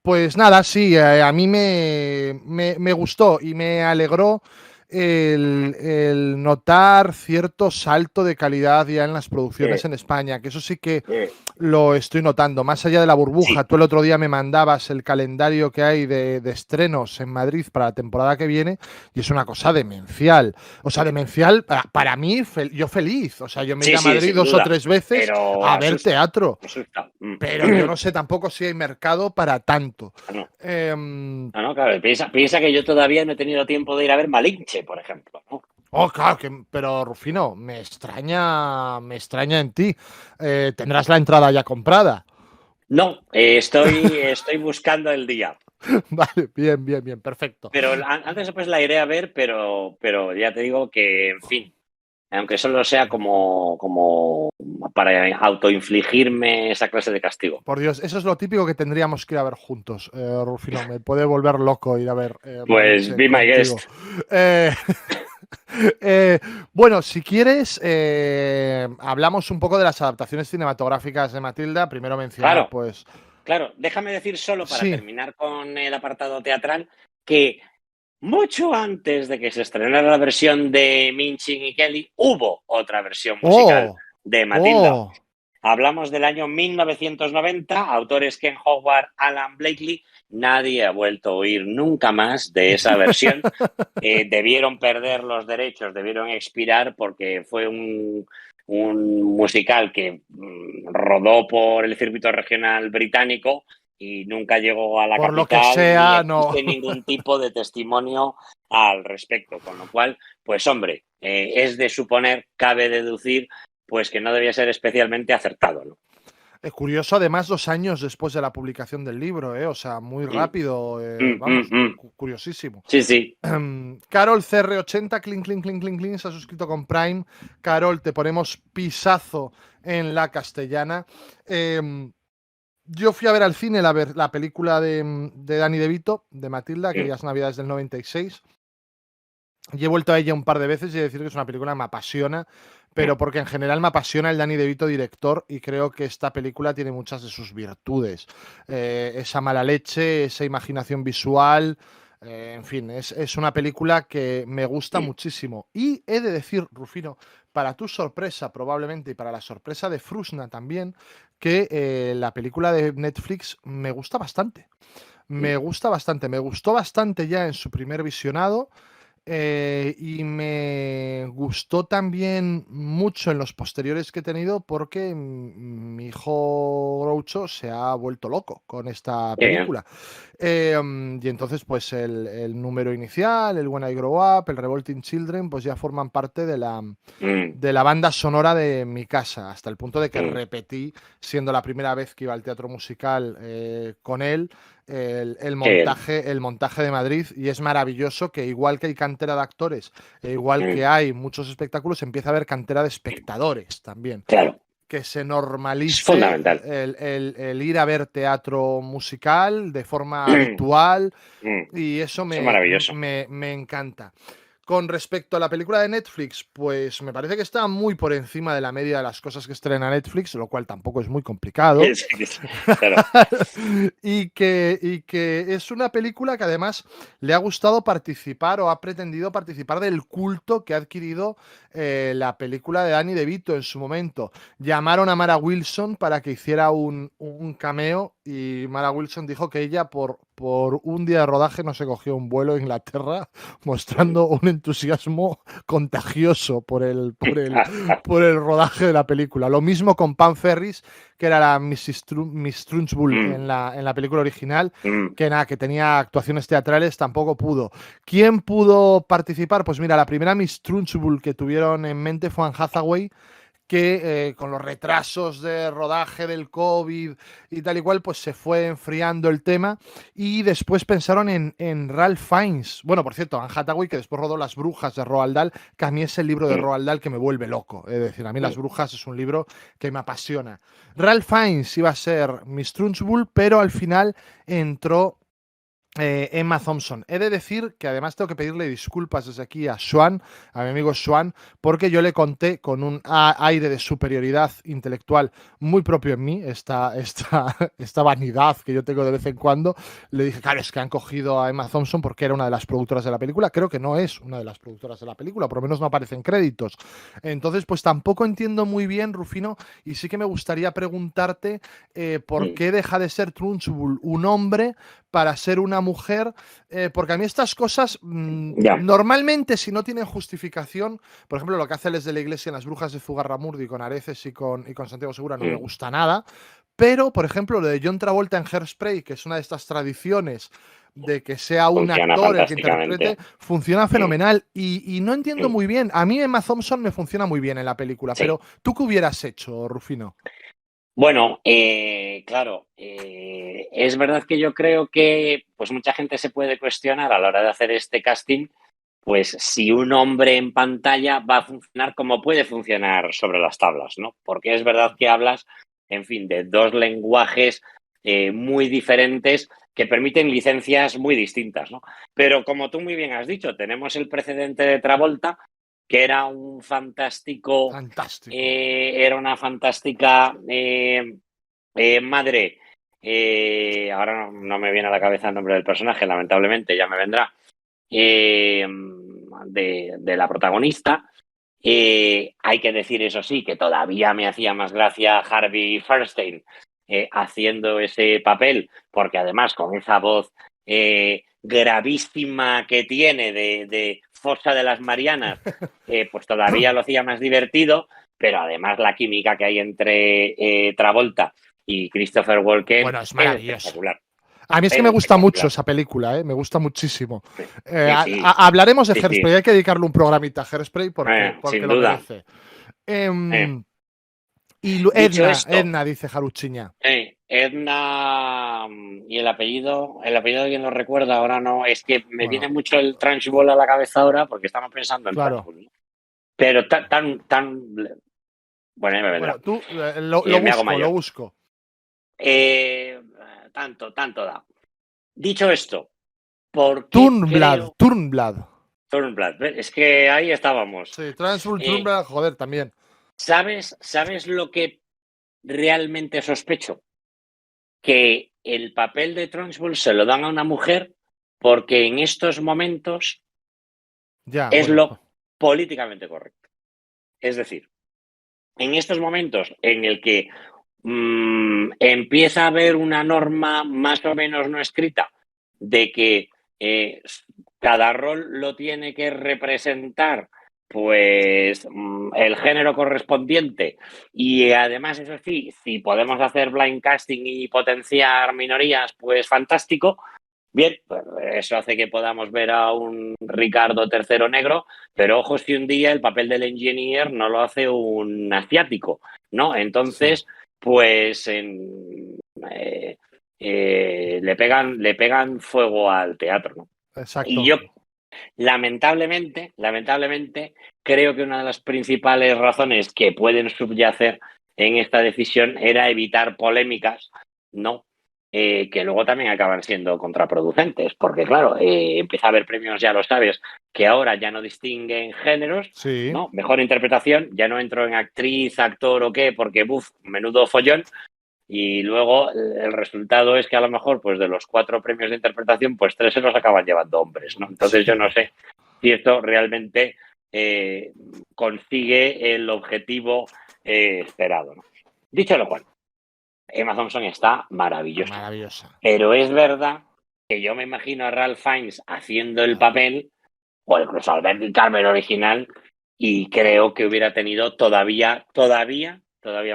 Pues nada, sí, a mí me gustó y me alegró el notar cierto salto de calidad ya en las producciones en España, que eso sí que lo estoy notando. Más allá de la burbuja, Sí. tú el otro día me mandabas el calendario que hay de estrenos en Madrid para la temporada que viene y es una cosa demencial. O sea, demencial para mí, yo feliz. O sea, yo me iré Sí, a sí, Madrid sin 2 o duda. 3 veces Pero a ver asusta, teatro. asusta. Pero yo no sé tampoco si hay mercado para tanto. No, Em, no, claro, piensa que yo todavía no he tenido tiempo de ir a ver Malinche, por ejemplo, ¿no? claro, pero Rufino, me extraña en ti. Tendrás la entrada ya comprada. No, estoy buscando el día. Vale, bien, perfecto. Pero antes o después la iré a ver, pero ya te digo que, en fin, aunque solo sea como para autoinfligirme esa clase de castigo. Por Dios, eso es lo típico que tendríamos que ir a ver juntos, Rufino. Me puede volver loco ir a ver Pues Malinche be my contigo. guest. Eh, bueno, si quieres, hablamos un poco de las adaptaciones cinematográficas de Matilda. Primero mencionar, Claro, pues, claro. Déjame decir solo para sí, terminar con el apartado teatral que mucho antes de que se estrenara la versión de Minchin y Kelly, hubo otra versión musical oh, de Matilda. oh, Hablamos del año 1990, autores Ken Howard, Alan Blakely. Nadie ha vuelto a oír nunca más de esa versión. Debieron perder los derechos, debieron expirar porque fue un musical que rodó por el circuito regional británico y nunca llegó a la por lo que capital ni sea, no. existe ningún tipo de testimonio al respecto. Con lo cual, pues hombre, es de suponer, cabe deducir, pues que no debía ser especialmente acertado, ¿no? Es curioso, además, 2 años después de la publicación del libro, o sea, muy Mm, rápido, vamos, mm, mm, mm. curiosísimo. Sí, sí. Carol CR80, clink, clink, clink, clink, clink, se ha suscrito con Prime. Carol, te ponemos pisazo en la castellana. Yo fui a ver al cine la película de Danny DeVito, de Matilda, Aquellas Navidades del 96. Y he vuelto a ella un par de veces y he de decir que es una película que me apasiona, pero porque en general me apasiona el Danny DeVito director y creo que esta película tiene muchas de sus virtudes. Esa mala leche, esa imaginación visual, en fin, es una película que me gusta muchísimo. Y he de decir, Rufino, para tu sorpresa probablemente y para la sorpresa de Frusna también, que la película de Netflix me gusta bastante. Me gusta bastante, me gustó bastante ya en su primer visionado. Y me gustó también mucho en los posteriores que he tenido porque mi hijo Groucho se ha vuelto loco con esta Qué bien. película. Y entonces, pues el número inicial, el When I Grow Up, el Revolting Children, pues ya forman parte de Mm, la banda sonora de mi casa, hasta el punto de que mm. repetí, siendo la primera vez que iba al teatro musical con él, Qué bien. el montaje de Madrid, y es maravilloso que igual que hay cantera de actores, e igual que Mm, hay muchos espectáculos, empieza a haber cantera de espectadores también. claro, Que se es normalice fundamental. el ir a ver teatro musical de forma habitual, Mm, y eso eso es maravilloso. me encanta. Con respecto a la película de Netflix, pues me parece que está muy por encima de la media de las cosas que estrena Netflix, lo cual tampoco es muy complicado. Sí, sí, claro. y que es una película que además le ha gustado participar o ha pretendido participar del culto que ha adquirido la película de Danny DeVito en su momento. Llamaron a Mara Wilson para que hiciera un cameo y Mara Wilson dijo que ella por un día de rodaje no se cogió un vuelo a Inglaterra, mostrando un entusiasmo contagioso por el rodaje de la película. Lo mismo con Pam Ferris, que era la Miss Trunchbull en la película original, Mm, que nada, que tenía actuaciones teatrales, tampoco pudo. ¿Quién pudo participar? Pues mira, la primera Miss Trunchbull que tuvieron en mente fue Anne Hathaway, que con los retrasos de rodaje del COVID y tal y cual, pues se fue enfriando el tema y después pensaron en Ralph Fiennes. Bueno, por cierto, Anne Hathaway, que después rodó Las Brujas de Roald Dahl, que a mí es el libro de Roald Dahl que me vuelve loco. Es decir, a mí Las Brujas es un libro que me apasiona. Ralph Fiennes iba a ser Miss Trunchbull, pero al final entró Emma Thompson. He de decir que además tengo que pedirle disculpas desde aquí a Swan, a mi amigo Swan, porque yo le conté con un aire de superioridad intelectual muy propio en mí, esta vanidad que yo tengo de vez en cuando. Le dije, claro, es que han cogido a Emma Thompson porque era una de las productoras de la película. Creo que no es una de las productoras de la película, por lo menos no aparecen créditos. Entonces, pues tampoco entiendo muy bien, Rufino, y sí que me gustaría preguntarte por qué deja de ser Trunchbull un hombre para ser una mujer, porque a mí estas cosas Ya. normalmente, si no tienen justificación, por ejemplo, lo que hace Les de la Iglesia en Las Brujas de Zugarramurdi con Areces y con Santiago Segura no me gusta nada, pero, por ejemplo, lo de John Travolta en Hairspray, que es una de estas tradiciones de que sea un Funciona actor el que fantásticamente. interprete, funciona fenomenal. Y no entiendo muy bien, a mí Emma Thompson me funciona muy bien en la película, Sí. pero ¿tú qué hubieras hecho, Rufino? Bueno, claro, es verdad que yo creo que pues mucha gente se puede cuestionar a la hora de hacer este casting, pues si un hombre en pantalla va a funcionar como puede funcionar sobre las tablas, ¿no? Porque es verdad que hablas, en fin, de dos lenguajes muy diferentes que permiten licencias muy distintas, ¿no? Pero como tú muy bien has dicho, tenemos el precedente de Travolta, que era un fantástico, Fantástico. era una fantástica madre. Ahora no me viene a la cabeza el nombre del personaje, lamentablemente, ya me vendrá. De la protagonista. Hay que decir, eso sí, que todavía me hacía más gracia Harvey Fierstein haciendo ese papel, porque además con esa voz gravísima que tiene de Fosa de las Marianas, pues todavía lo hacía más divertido, pero además la química que hay entre Travolta y Christopher Walken Bueno, es maravilloso. espectacular. A mí es que me gusta mucho esa película, me gusta muchísimo. Sí, sí. Hablaremos de Sí, Hairspray, sí. hay que dedicarle un programita a Hairspray porque Sin lo duda. merece. Y Dicho Edna, esto, Edna, dice Jaruchiña. Edna y el apellido quién lo recuerda, ahora no, es que me Bueno. viene mucho el Trunchbull a la cabeza ahora porque estamos pensando en Claro. Trunchbull, ¿no? Pero tan, bueno, ya me vendrá. Bueno, tú Me hago mayor. lo busco. Tanto da. Dicho esto, ¿por qué Turnblad, Turnblad? ¿Ves? Es que ahí estábamos. Sí, Trunchbull, Turnblad, joder, también. ¿Sabes lo que realmente sospecho? Que el papel de Trunchbull se lo dan a una mujer porque en estos momentos es lo políticamente correcto. Es decir, en estos momentos en el que empieza a haber una norma más o menos no escrita de que cada rol lo tiene que representar pues el género correspondiente y además, eso sí, si podemos hacer blind casting y potenciar minorías, pues fantástico. Bien, pues eso hace que podamos ver a un Ricardo III negro, pero ojo si un día el papel del engineer no lo hace un asiático, ¿no? Entonces, pues le pegan fuego al teatro, ¿no? Exacto. Y yo, lamentablemente, creo que una de las principales razones que pueden subyacer en esta decisión era evitar polémicas, ¿no? Que luego también acaban siendo contraproducentes, porque claro, empieza a haber premios, ya lo sabes, que ahora ya no distinguen géneros, Sí. ¿no? Mejor interpretación, ya no entro en actriz, actor o qué, porque menudo follón. Y luego el resultado es que a lo mejor, pues de los 4 premios de interpretación, pues 3 se los acaban llevando hombres, ¿no? Entonces yo no sé si esto realmente consigue el objetivo esperado, ¿no? Dicho lo cual, Emma Thompson está maravillosa. Maravillosa. Pero es verdad que yo me imagino a Ralph Fiennes haciendo el papel, o incluso al Benedict Carver original, y creo que hubiera tenido todavía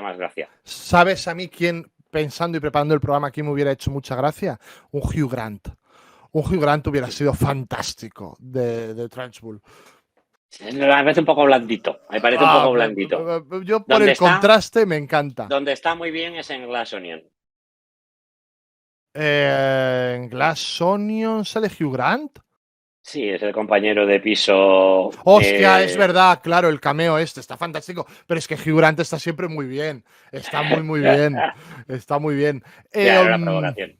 más gracia. ¿Sabes a mí quién, pensando y preparando el programa, quién me hubiera hecho mucha gracia? Un Hugh Grant. Un Hugh Grant hubiera sido fantástico de Trunchbull. Me parece un poco blandito. Yo por el contraste me encanta. Donde está muy bien es en Glass Onion. ¿En Glass Onion sale Hugh Grant? Sí, es el compañero de piso. Hostia, es verdad, claro, el cameo está fantástico. Pero es que Hugh Grant está siempre muy bien. Está muy bien. Está muy bien. Claro, una provocación.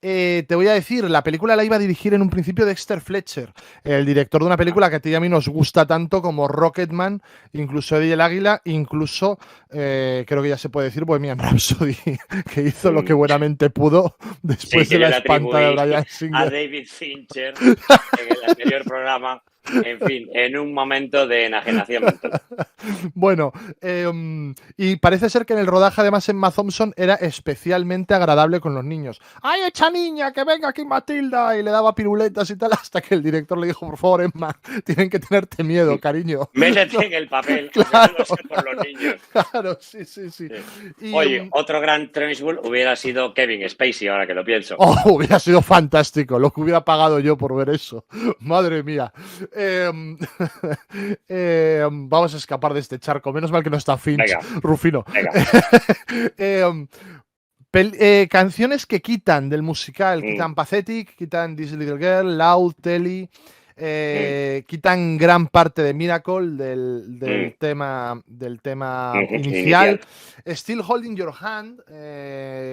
Te voy a decir, la película la iba a dirigir en un principio Dexter Fletcher, el director de una película que a ti y a mí nos gusta tanto como Rocketman, incluso Eddie el Águila, incluso, creo que ya se puede decir, Bohemian Rhapsody, que hizo lo que buenamente pudo después Sí, de que la le espantada de atribuí Bryan a Singer. David Fincher en el anterior programa, en fin, en un momento de enajenación mental. Bueno, y parece ser que en el rodaje, además, Emma Thompson era especialmente agradable con los niños. ¡Ay, echa niña, que venga aquí Matilda! Y le daba piruletas y tal, hasta que el director le dijo, por favor, Emma, tienen que tenerte miedo, cariño. Métete en el papel, aunque Claro, no sea por los niños. claro, sí, sí, sí. Sí. Y, Oye, otro gran Trunchbull hubiera sido Kevin Spacey, ahora que lo pienso. oh, hubiera sido fantástico lo que hubiera pagado yo por ver eso. Madre mía. Vamos a escapar de este charco. Menos mal que no está Finch, Venga, Rufino. venga. Canciones que quitan del musical. Quitan Pathetic, quitan This Little Girl, Loud, Telly. Quitan gran parte de Miracle del tema inicial. Still Holding Your Hand,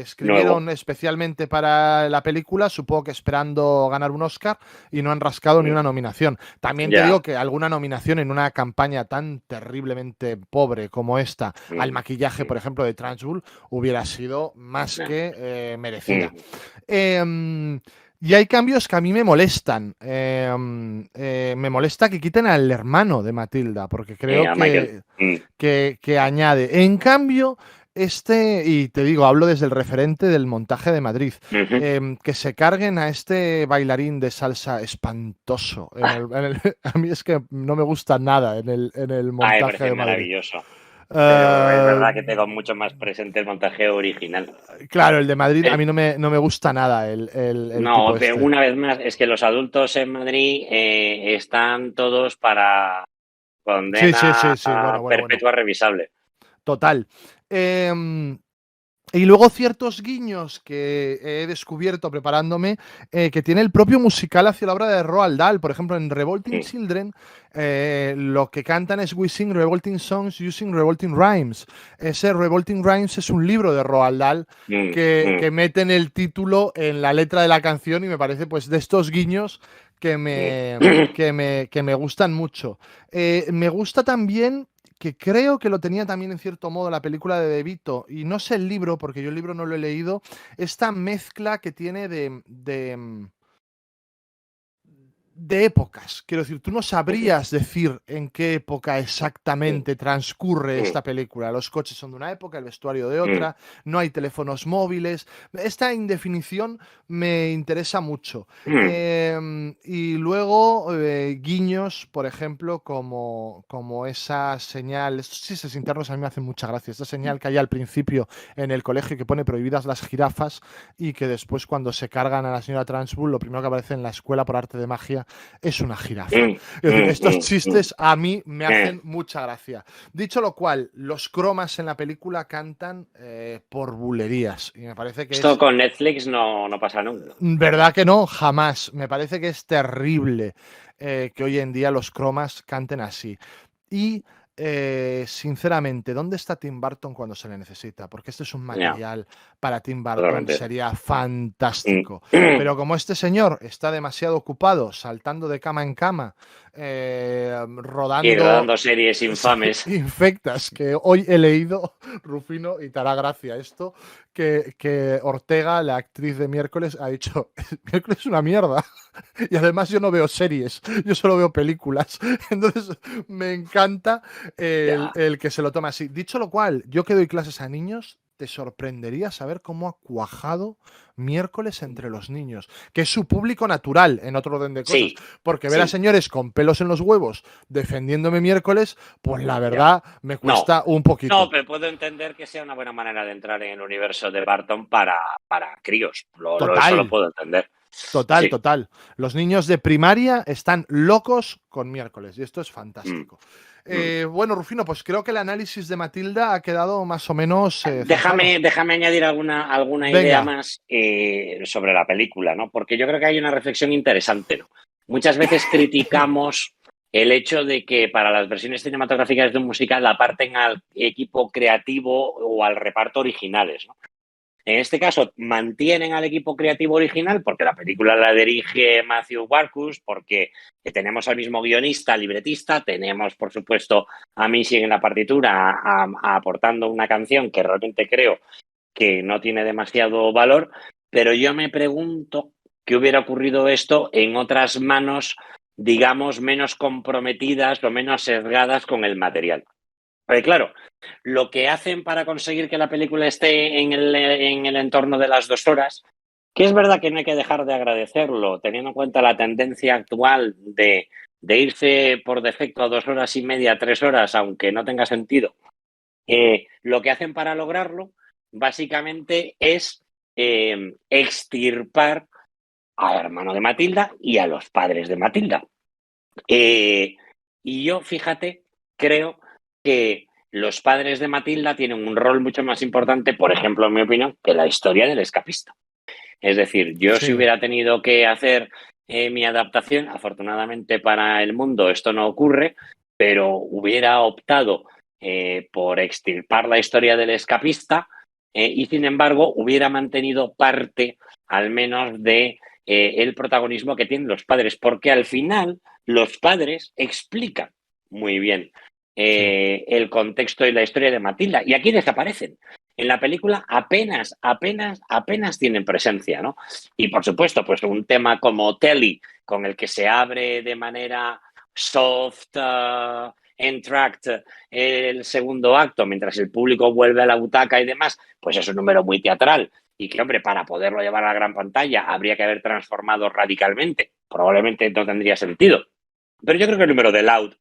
escribieron Nuevo. especialmente para la película, supongo que esperando ganar un Oscar, y no han rascado ni una nominación. También te Ya. digo que alguna nominación en una campaña tan terriblemente pobre como esta, al maquillaje, por ejemplo, de Trunchbull, hubiera sido más que merecida. Y hay cambios que a mí me molestan. Me molesta que quiten al hermano de Matilda, porque creo A Michael. que añade. En cambio, y te digo, hablo desde el referente del montaje de Madrid, que se carguen a este bailarín de salsa espantoso. A mí es que no me gusta nada en el Me montaje parece de Madrid. maravilloso. Pero es verdad que tengo mucho más presente el montaje original. Claro, el de Madrid a mí no me gusta nada el No, tipo pero este. una vez más, es que los adultos en Madrid están todos para Sí, sí, condena sí, sí. Bueno. perpetua revisable. Total. Y luego ciertos guiños que he descubierto preparándome, que tiene el propio musical hacia la obra de Roald Dahl. Por ejemplo, en Revolting Children, lo que cantan es We Sing Revolting Songs Using Revolting Rhymes. Ese Revolting Rhymes es un libro de Roald Dahl que meten el título en la letra de la canción, y me parece pues de estos guiños que me gustan mucho. Me gusta también, que creo que lo tenía también en cierto modo la película de De Vito, y no sé el libro, porque yo el libro no lo he leído, esta mezcla que tiene de épocas. Quiero decir, tú no sabrías decir en qué época exactamente transcurre esta película. Los coches son de una época, el vestuario de otra, no hay teléfonos móviles. Esta indefinición me interesa mucho. Y luego guiños, por ejemplo, como esa señal, estos chistes internos a mí me hacen mucha gracia, esta señal que hay al principio en el colegio que pone prohibidas las jirafas, y que después, cuando se cargan a la señora Trunchbull, lo primero que aparece en la escuela por arte de magia es una jirafa. Es decir, estos chistes a mí me hacen mucha gracia. Dicho lo cual, los cromas en la película cantan por bulerías, y me parece que Esto con Netflix no pasa nunca. ¿Verdad que no? Jamás. Me parece que es terrible que hoy en día los cromas canten así. Y sinceramente, ¿dónde está Tim Burton cuando se le necesita? Porque este es un material para Tim Burton, Totalmente. sería fantástico. Pero como este señor está demasiado ocupado saltando de cama en cama, rodando Y rodando series infames. infectas, que hoy he leído, Rufino, y te hará gracia esto, que Ortega, la actriz de Miércoles, ha dicho: Miércoles es una mierda. Y además yo no veo series, yo solo veo películas. Entonces me encanta el que se lo tome así. Dicho lo cual, yo que doy clases a niños, te sorprendería saber cómo ha cuajado Miércoles entre los niños, que es su público natural, en otro orden de cosas. Sí, Porque ver a señores con pelos en los huevos defendiéndome Miércoles, pues la verdad me cuesta un poquito. No, pero puedo entender que sea una buena manera de entrar en el universo de Barton para críos. Eso lo puedo entender. Total, Sí. total. Los niños de primaria están locos con Miércoles, y esto es fantástico. Bueno, Rufino, pues creo que el análisis de Matilda ha quedado más o menos. Déjame añadir alguna idea más sobre la película, ¿no? Porque yo creo que hay una reflexión interesante, ¿no? Muchas veces criticamos el hecho de que para las versiones cinematográficas de un musical aparten al equipo creativo o al reparto originales, ¿no? En este caso, mantienen al equipo creativo original porque la película la dirige Matthew Warchus, porque tenemos al mismo guionista, libretista, tenemos, por supuesto, a Missy en la partitura aportando una canción que realmente creo que no tiene demasiado valor, pero yo me pregunto qué hubiera ocurrido esto en otras manos, digamos, menos comprometidas o menos sesgadas con el material. Porque claro, lo que hacen para conseguir que la película esté en el entorno de las 2 horas, que es verdad que no hay que dejar de agradecerlo, teniendo en cuenta la tendencia actual de irse por defecto a 2 horas y media, 3 horas, aunque no tenga sentido, lo que hacen para lograrlo básicamente es extirpar al hermano de Matilda y a los padres de Matilda. Y yo, fíjate, creo que los padres de Matilda tienen un rol mucho más importante, por ejemplo, en mi opinión, que la historia del escapista. Es decir, yo si hubiera tenido que hacer mi adaptación, afortunadamente para el mundo esto no ocurre, pero hubiera optado por extirpar la historia del escapista y, sin embargo, hubiera mantenido parte, al menos, de el protagonismo que tienen los padres, porque al final los padres explican muy bien el contexto y la historia de Matilda, y aquí desaparecen. En la película apenas tienen presencia, ¿no? Y, por supuesto, pues un tema como Telly, con el que se abre de manera soft, entr'acte el segundo acto, mientras el público vuelve a la butaca y demás, pues es un número muy teatral. Y que, hombre, para poderlo llevar a la gran pantalla habría que haber transformado radicalmente. Probablemente no tendría sentido. Pero yo creo que el número de Loud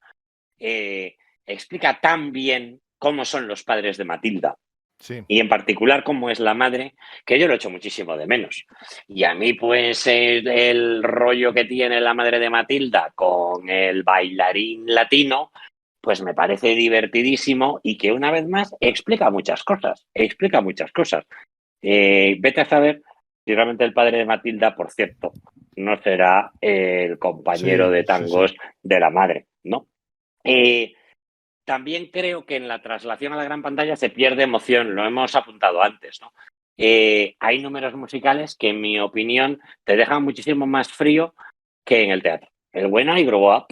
explica tan bien cómo son los padres de Matilda. Sí. Y en particular cómo es la madre, que yo lo echo muchísimo de menos. Y a mí, pues, el rollo que tiene la madre de Matilda con el bailarín latino, pues me parece divertidísimo y que, una vez más, explica muchas cosas. Vete a saber si realmente el padre de Matilda, por cierto, no será el compañero de tangos de la madre, ¿no? También creo que en la traslación a la gran pantalla se pierde emoción, lo hemos apuntado antes, ¿no? Hay números musicales que, en mi opinión, te dejan muchísimo más frío que en el teatro. El When I Grow Up,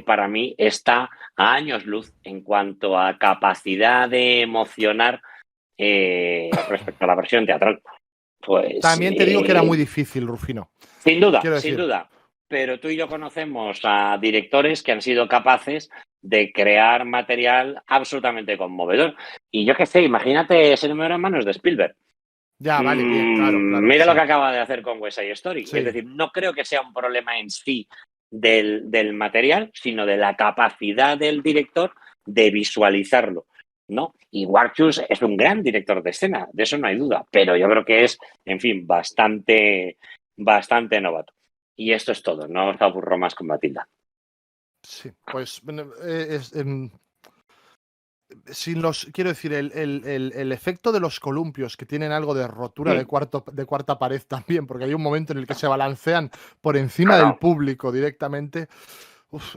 para mí, está a años luz en cuanto a capacidad de emocionar respecto a la versión teatral. Pues, también te digo que era muy difícil, Rufino. Sin duda. Pero tú y yo conocemos a directores que han sido capaces de crear material absolutamente conmovedor. Y yo qué sé, imagínate ese número en manos de Spielberg. Ya, vale, bien, claro. Mira lo que acaba de hacer con West Side Story. Sí. Es decir, no creo que sea un problema en sí del material, sino de la capacidad del director de visualizarlo, ¿no? Y Warchus es un gran director de escena, de eso no hay duda, pero yo creo que es, en fin, bastante novato. Y esto es todo, no os aburro más con Matilda. Sí, pues quiero decir, el efecto de los columpios, que tienen algo de rotura de cuarta pared también, porque hay un momento en el que se balancean por encima del público directamente.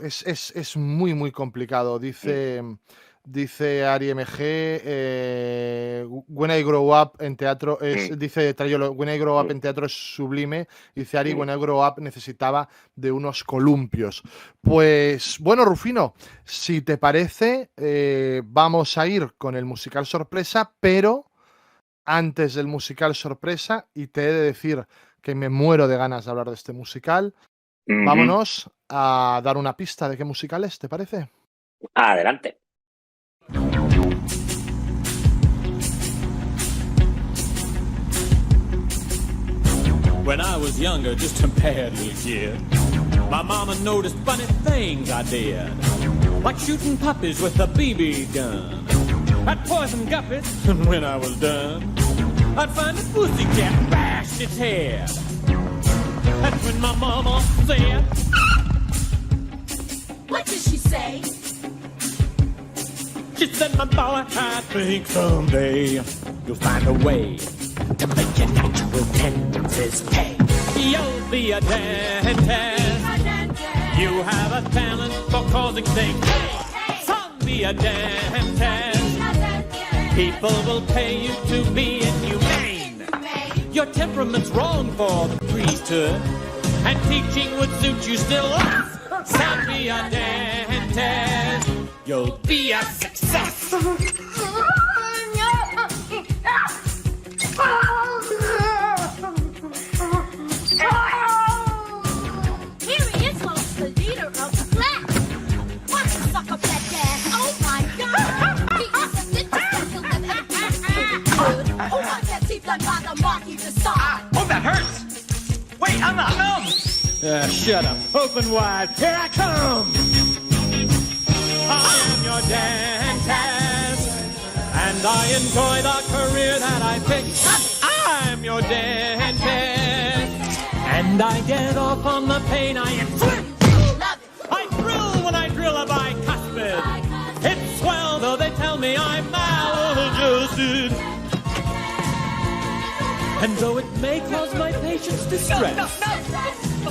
Es muy, muy complicado. Dice Ari MG, When I Grow Up en teatro dice Trayolo, When I Grow Up en teatro es sublime. Dice Ari, When I Grow Up necesitaba de unos columpios. Pues bueno, Rufino, si te parece, vamos a ir con el musical sorpresa, pero antes del musical sorpresa, y te he de decir que me muero de ganas de hablar de este musical, vámonos a dar una pista de qué musical es, ¿te parece? Adelante. When I was younger, just a bad little kid, my mama noticed funny things I did, like shooting puppies with a BB gun. I'd poison guppies, and when I was done, I'd find a pussycat and bash its head. That's when my mama said, What did she say? she said, my boy, I think someday you'll find a way to make your natural tendencies pay. You'll be a dentist. You have a talent for causing things. Son, be a dentist. People will pay you to be inhumane. Your temperament's wrong for the priesthood, and teaching would suit you still. Sound be a dentist, you'll be a success. Here he is, folks, the leader of the class. Watch him suck up that gas. Oh my God! He is a ninja skill that everything good. Who wants that teeth done by the Marquis de Sade? Oh, that hurts! Wait, I'm numb! Shut up. Open wide. Here I come. I am your dentist, and I enjoy the career that I picked. I'm your dentist, and I get off on the pain I inflict. I thrill when I drill a bicuspid. It's swell, though they tell me I'm maladjusted. And though it may cause my patients distress,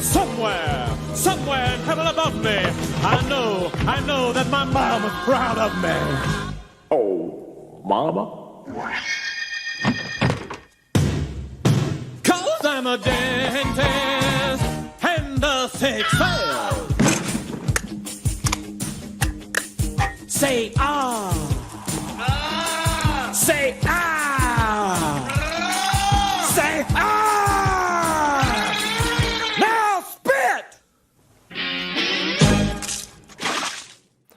somewhere in heaven above me, I know that my mama's proud of me. Oh, mama? 'Cause I'm a dentist, and the sick fail. Say ah. Say ah. Say ah. Now spit.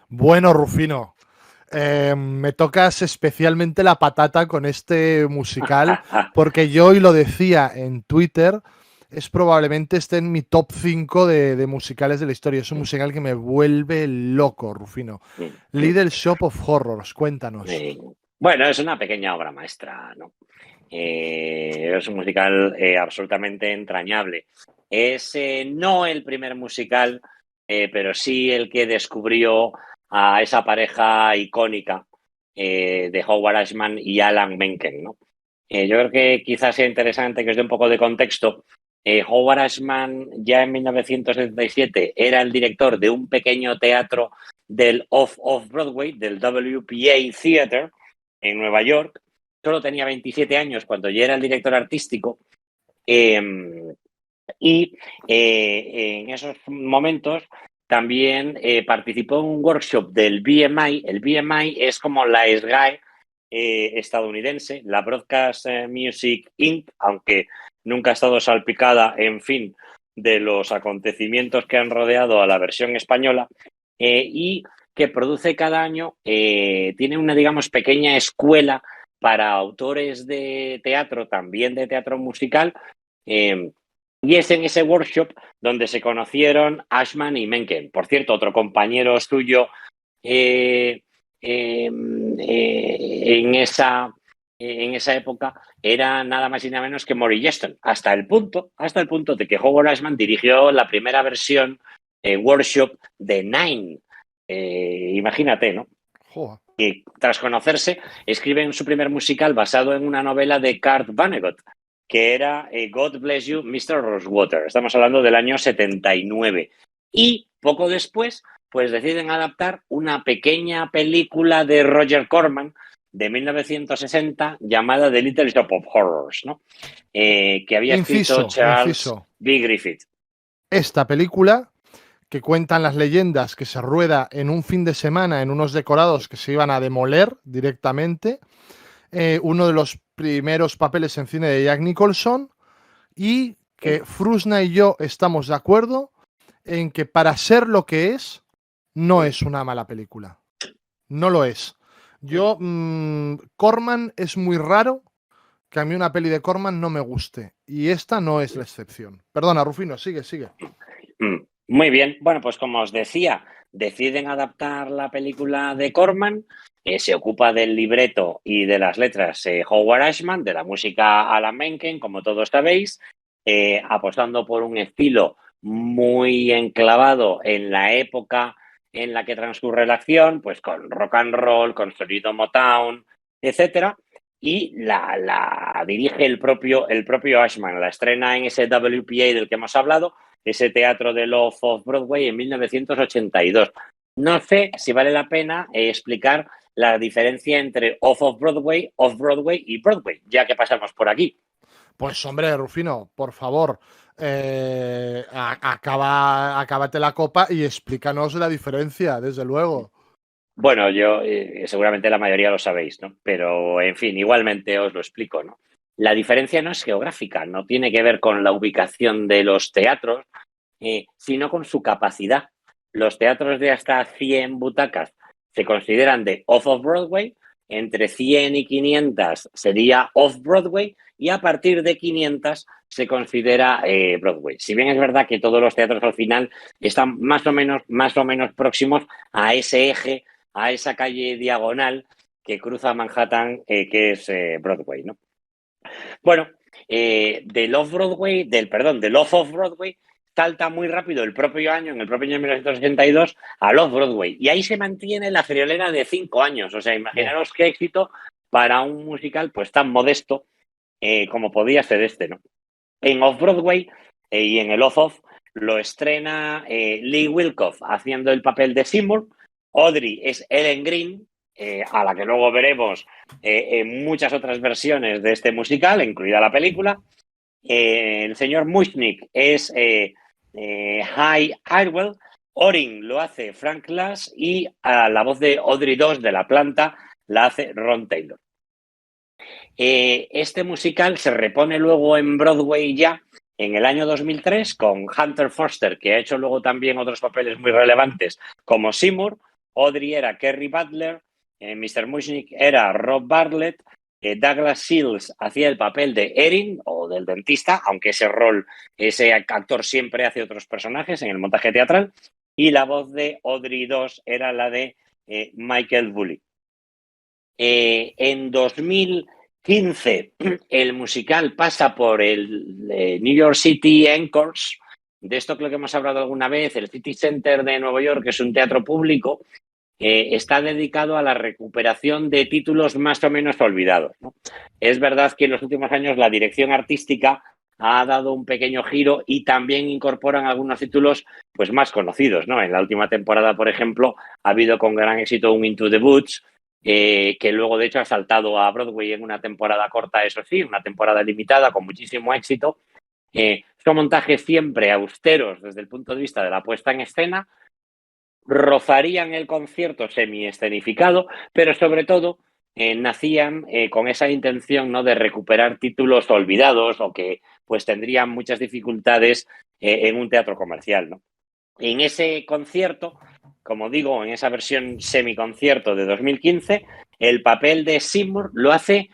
Bueno, Rufino, me tocas especialmente la patata con este musical, porque yo hoy lo decía en Twitter, es probablemente esté en mi top 5 de musicales de la historia. Es un musical que me vuelve loco, Rufino. Little Shop of Horrors, cuéntanos. Bueno, es una pequeña obra maestra, ¿no? Es un musical absolutamente entrañable. Es no el primer musical, pero sí el que descubrió a esa pareja icónica de Howard Ashman y Alan Menken, ¿no? Yo creo que quizás sea interesante que os dé un poco de contexto. Howard Ashman ya en 1977 era el director de un pequeño teatro del Off-Broadway, del WPA Theater, en Nueva York. Solo tenía 27 años cuando ya era el director artístico. Y en esos momentos también participó en un workshop del BMI. El BMI es como la SGAE estadounidense, la Broadcast Music Inc., aunque nunca ha estado salpicada, en fin, de los acontecimientos que han rodeado a la versión española, y que produce cada año, tiene una, digamos, pequeña escuela para autores de teatro, también de teatro musical, y es en ese workshop donde se conocieron Ashman y Menken. Por cierto, otro compañero suyo en esa época era nada más y nada menos que Maury Yeston, hasta el punto de que Howard Ashman dirigió la primera versión workshop de Nine. Imagínate, ¿no? Joder. Y tras conocerse, escriben su primer musical basado en una novela de Kurt Vonnegut, que era God Bless You, Mr. Rosewater. Estamos hablando del año 79. Y poco después, pues deciden adaptar una pequeña película de Roger Corman de 1960 llamada The Little Shop of Horrors, ¿no? Que había escrito Charles B. Griffith. Esta película, que cuentan las leyendas, que se rueda en un fin de semana en unos decorados que se iban a demoler directamente, uno de los primeros papeles en cine de Jack Nicholson, y que Frusna y yo estamos de acuerdo en que para ser lo que es, no es una mala película. No lo es. Yo, Corman es muy raro que a mí una peli de Corman no me guste, y esta no es la excepción. Perdona, Rufino, sigue. Muy bien. Bueno, pues como os decía, deciden adaptar la película de Corman. Se ocupa del libreto y de las letras Howard Ashman, de la música Alan Menken, como todos sabéis, apostando por un estilo muy enclavado en la época en la que transcurre la acción, pues con rock and roll, con sonido Motown, etcétera. Y la dirige el propio Ashman. La estrena en ese WPA del que hemos hablado, ese teatro del Off-Broadway, en 1982. No sé si vale la pena explicar la diferencia entre Off-Broadway y Broadway, ya que pasamos por aquí. Pues hombre, Rufino, por favor, acábate la copa y explícanos la diferencia, desde luego. Bueno, yo seguramente la mayoría lo sabéis, ¿no? Pero, en fin, igualmente os lo explico, ¿no? La diferencia no es geográfica, no tiene que ver con la ubicación de los teatros, sino con su capacidad. Los teatros de hasta 100 butacas se consideran de off-Broadway, entre 100 y 500 sería off-Broadway y a partir de 500 se considera Broadway. Si bien es verdad que todos los teatros al final están más o menos próximos a ese eje, a esa calle diagonal que cruza Manhattan, que es Broadway, ¿no? Bueno, del off-Broadway, del off-Broadway, salta muy rápido el propio año, en el propio año 1962, al off-Broadway. Y ahí se mantiene la friolera de 5 años. O sea, imaginaros qué éxito para un musical pues tan modesto como podía ser este, ¿no? En off-Broadway y en el off-off lo estrena Lee Wilcoff haciendo el papel de Seymour. Audrey es Ellen Green, a la que luego veremos en muchas otras versiones de este musical, incluida la película. El señor Mushnick es High Irwell. Orin lo hace Frank Lass y a la voz de Audrey II de La Planta la hace Ron Taylor. Este musical se repone luego en Broadway ya en el año 2003 con Hunter Foster, que ha hecho luego también otros papeles muy relevantes como Seymour. Audrey era Kerry Butler, Mr. Mushnick era Rob Bartlett, Douglas Shields hacía el papel de Erin o del dentista, aunque ese actor siempre hace otros personajes en el montaje teatral, y la voz de Audrey II era la de Michael Bully. En 2015 el musical pasa por el New York City Encores, de esto creo que hemos hablado alguna vez, el City Center de Nueva York, que es un teatro público, está dedicado a la recuperación de títulos más o menos olvidados, ¿no? Es verdad que en los últimos años la dirección artística ha dado un pequeño giro y también incorporan algunos títulos pues más conocidos, ¿no? En la última temporada, por ejemplo, ha habido con gran éxito un Into the Woods, que luego de hecho ha saltado a Broadway en una temporada corta, eso sí, una temporada limitada con muchísimo éxito. Son montajes siempre austeros desde el punto de vista de la puesta en escena, rozarían el concierto semi-escenificado, pero sobre todo nacían con esa intención, ¿no?, de recuperar títulos olvidados o que pues tendrían muchas dificultades en un teatro comercial, ¿no? En ese concierto, como digo, en esa versión semiconcierto de 2015, el papel de Seymour lo hace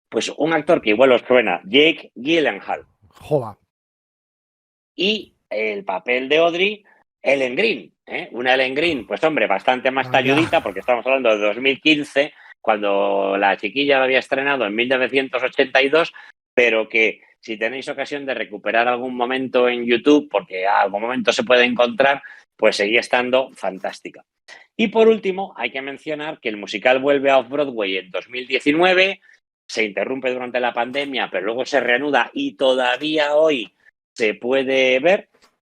pues un actor que igual os suena, Jake Gyllenhaal. Joda. Y el papel de Audrey, Ellen Green, ¿eh? Una Ellen Green, pues hombre, bastante más talludita, porque estamos hablando de 2015, cuando la chiquilla lo había estrenado en 1982, pero que si tenéis ocasión de recuperar algún momento en YouTube, porque a algún momento se puede encontrar, pues seguía estando fantástica. Y por último, hay que mencionar que el musical vuelve a Off-Broadway en 2019, se interrumpe durante la pandemia, pero luego se reanuda y todavía hoy se puede ver.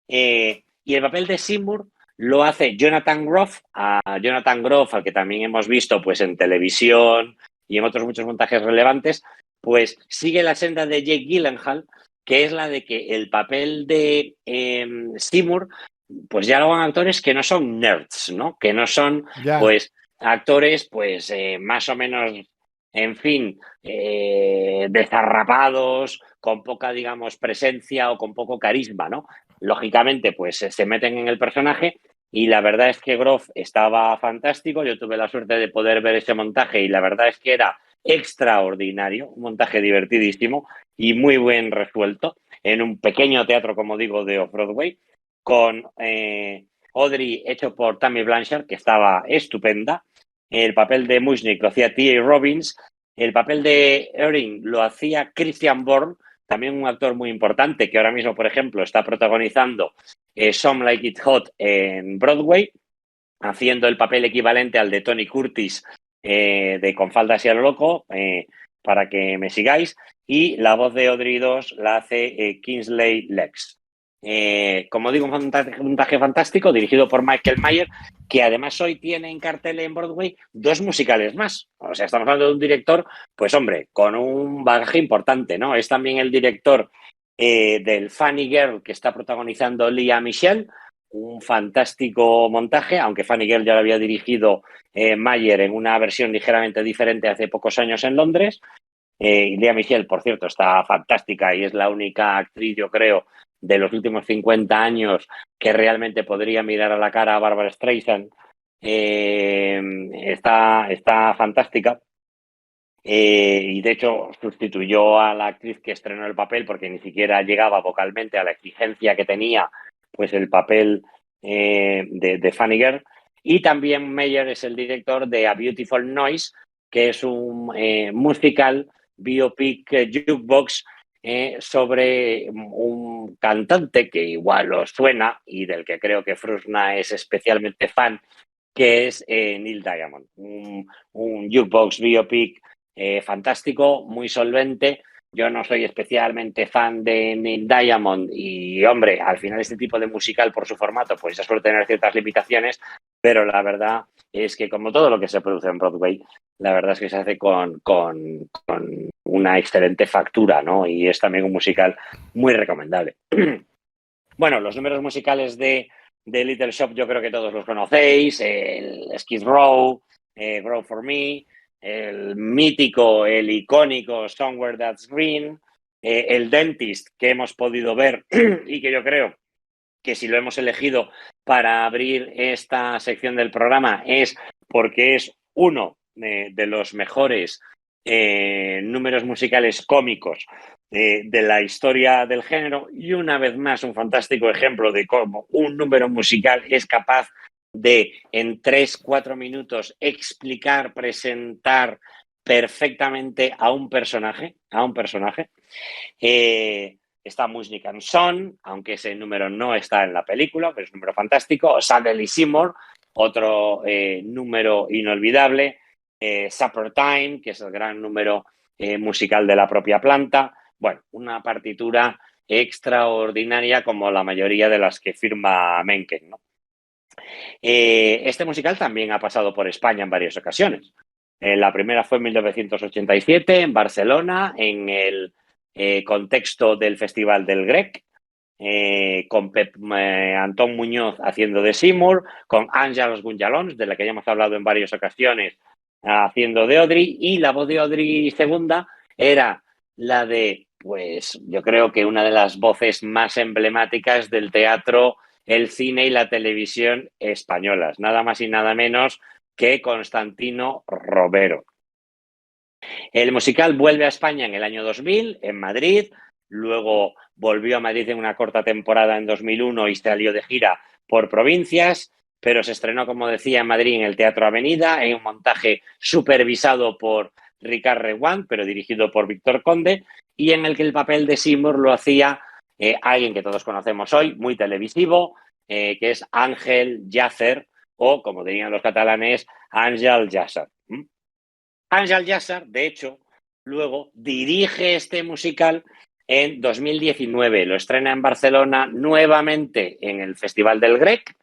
Y el papel de Seymour lo hace Jonathan Groff, al que también hemos visto pues en televisión y en otros muchos montajes relevantes, pues sigue la senda de Jake Gyllenhaal, que es la de que el papel de Seymour, pues ya lo hagan actores que no son nerds, ¿no? Que no son, Ya. pues, actores, pues, más o menos, en fin, desarrapados, con poca, digamos, presencia o con poco carisma, ¿no? Lógicamente, pues se meten en el personaje y la verdad es que Groff estaba fantástico. Yo tuve la suerte de poder ver ese montaje y la verdad es que era extraordinario, un montaje divertidísimo y muy buen resuelto en un pequeño teatro, como digo, de Off-Broadway, con Audrey hecho por Tammy Blanchard, que estaba estupenda. El papel de Mushnick lo hacía T.A. Robbins. El papel de Erin lo hacía Christian Borle, también un actor muy importante que ahora mismo, por ejemplo, está protagonizando Some Like It Hot en Broadway, haciendo el papel equivalente al de Tony Curtis de Con faldas y a lo loco, para que me sigáis. Y la voz de Audrey II la hace Kingsley Lex. Como digo, un montaje fantástico dirigido por Michael Mayer, que además hoy tiene en cartel en Broadway 2 musicales más. O sea, estamos hablando de un director, pues hombre, con un bagaje importante, ¿no? Es también el director del Funny Girl, que está protagonizando Lea Michele, un fantástico montaje, aunque Funny Girl ya lo había dirigido Mayer en una versión ligeramente diferente hace pocos años en Londres. Y Lea Michele, por cierto, está fantástica y es la única actriz, yo creo, de los últimos 50 años que realmente podría mirar a la cara a Barbara Streisand. Está fantástica. Y de hecho sustituyó a la actriz que estrenó el papel porque ni siquiera llegaba vocalmente a la exigencia que tenía pues el papel de Funny Girl. Y también Meyer es el director de A Beautiful Noise, que es un musical biopic jukebox sobre un cantante que igual os suena y del que creo que Frusna es especialmente fan, que es Neil Diamond, un jukebox biopic fantástico, muy solvente. Yo no soy especialmente fan de Neil Diamond y, hombre, al final este tipo de musical por su formato pues ya suele tener ciertas limitaciones, pero la verdad es que como todo lo que se produce en Broadway, la verdad es que se hace con una excelente factura, ¿no? Y es también un musical muy recomendable. Bueno, los números musicales de Little Shop yo creo que todos los conocéis, el Skid Row, Grow For Me, el mítico, el icónico Somewhere That's Green, el Dentist que hemos podido ver y que yo creo que si lo hemos elegido para abrir esta sección del programa es porque es uno de los mejores números musicales cómicos de la historia del género y una vez más un fantástico ejemplo de cómo un número musical es capaz de en 3-4 minutos explicar, presentar perfectamente a un personaje. Está Mushnick and Son, aunque ese número no está en la película, pero es un número fantástico. Suddenly Seymour, otro número inolvidable. Supper Time, que es el gran número musical de la propia planta. Bueno, una partitura extraordinaria como la mayoría de las que firma Mencken, ¿no? Este musical también ha pasado por España en varias ocasiones. La primera fue en 1987 en Barcelona, en el contexto del Festival del Grec, con Antón Muñoz haciendo de Seymour, con Àngels Gunjalons, de la que ya hemos hablado en varias ocasiones, haciendo de Audrey, y la voz de Audrey segunda era la de, pues yo creo que una de las voces más emblemáticas del teatro, el cine y la televisión españolas, nada más y nada menos que Constantino Romero. El musical vuelve a España en el año 2000, en Madrid, luego volvió a Madrid en una corta temporada en 2001 y salió de gira por provincias, pero se estrenó, como decía, en Madrid en el Teatro Avenida, en un montaje supervisado por Ricard Reguant, pero dirigido por Víctor Conde, y en el que el papel de Seymour lo hacía alguien que todos conocemos hoy, muy televisivo, que es Ángel Llàcer, o, como dirían los catalanes, Àngel Llàcer. Àngel Llàcer, de hecho, luego dirige este musical en 2019. Lo estrena en Barcelona nuevamente en el Festival del Grec,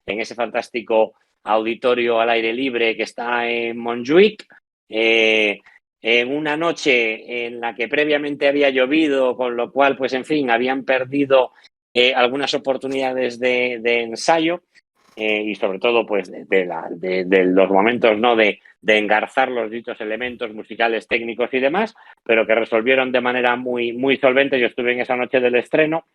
en ese fantástico auditorio al aire libre que está en Montjuïc, en una noche en la que previamente había llovido, con lo cual, pues en fin, habían perdido algunas oportunidades de ensayo y sobre todo pues de los momentos, ¿no?, de engarzar los dichos elementos musicales, técnicos y demás, pero que resolvieron de manera muy, muy solvente. Yo estuve en esa noche del estreno.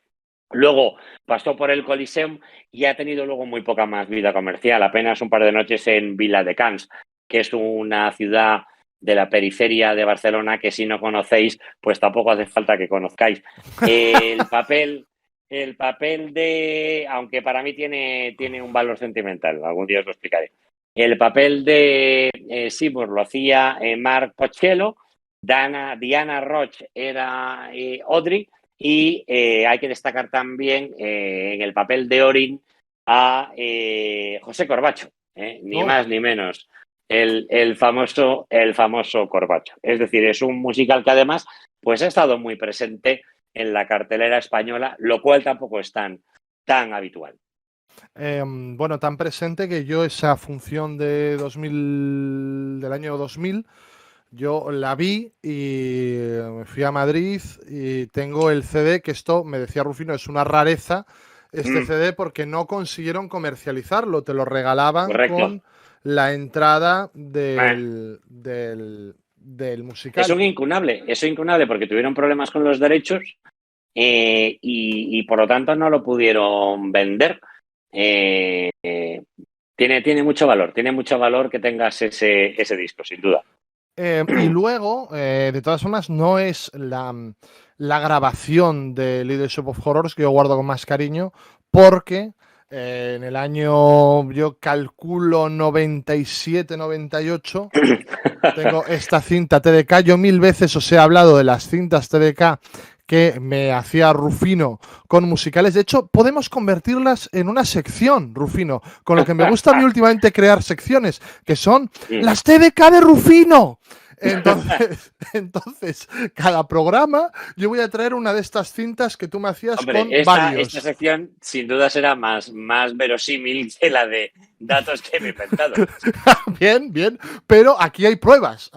Luego pasó por el Coliseum y ha tenido luego muy poca más vida comercial, apenas un par de noches en Viladecans, que es una ciudad de la periferia de Barcelona que si no conocéis, pues tampoco hace falta que conozcáis. El papel de, aunque para mí tiene un valor sentimental, algún día os lo explicaré. El papel de Seymour lo hacía Marc Pochello, Diana Roch era Audrey, y hay que destacar también en el papel de Orin a José Corbacho, ni más ni menos, el famoso Corbacho. Es decir, es un musical que además pues ha estado muy presente en la cartelera española, lo cual tampoco es tan habitual. Bueno, tan presente que yo esa función de 2000, del año 2000, yo la vi y me fui a Madrid y tengo el CD, que esto, me decía Rufino, es una rareza este CD porque no consiguieron comercializarlo, te lo regalaban Correcto. con la entrada del musical. Eso es incunable porque tuvieron problemas con los derechos y por lo tanto no lo pudieron vender. Tiene mucho valor que tengas ese disco, sin duda. Y luego, de todas formas, no es la grabación de Little Shop of Horrors que yo guardo con más cariño, porque en el año, yo calculo 97, 98, tengo esta cinta TDK. Yo 1000 veces os he hablado de las cintas TDK que me hacía Rufino con musicales. De hecho, podemos convertirlas en una sección, Rufino, con lo que me gusta a mí últimamente crear secciones, que son las TDK de Rufino. Entonces, cada programa yo voy a traer una de estas cintas que tú me hacías Hombre, con esta varios. sección sin duda será más verosímil que la de datos que me he inventado. Bien, bien, pero aquí hay pruebas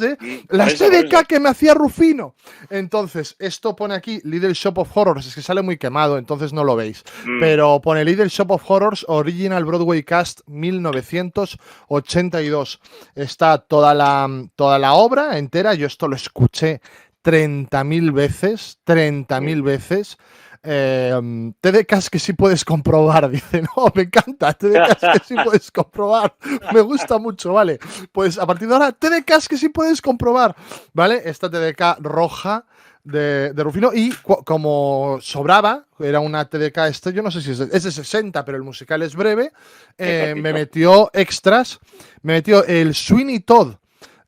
de las TDK que me hacía Rufino. Entonces, esto pone aquí Little Shop of Horrors, es que sale muy quemado, entonces no lo veis, pero pone Little Shop of Horrors Original Broadway Cast 1982. Está toda la obra entera, yo esto lo escuché 30.000 veces. TDKs que sí puedes comprobar, dice, no, me encanta, TDKs que sí puedes comprobar, me gusta mucho, vale, pues a partir de ahora, TDKs que sí puedes comprobar, vale, esta TDK roja de Rufino, y como sobraba, era una TDK, yo no sé si es de 60, pero el musical es breve, me metió extras, me metió el Sweeney Todd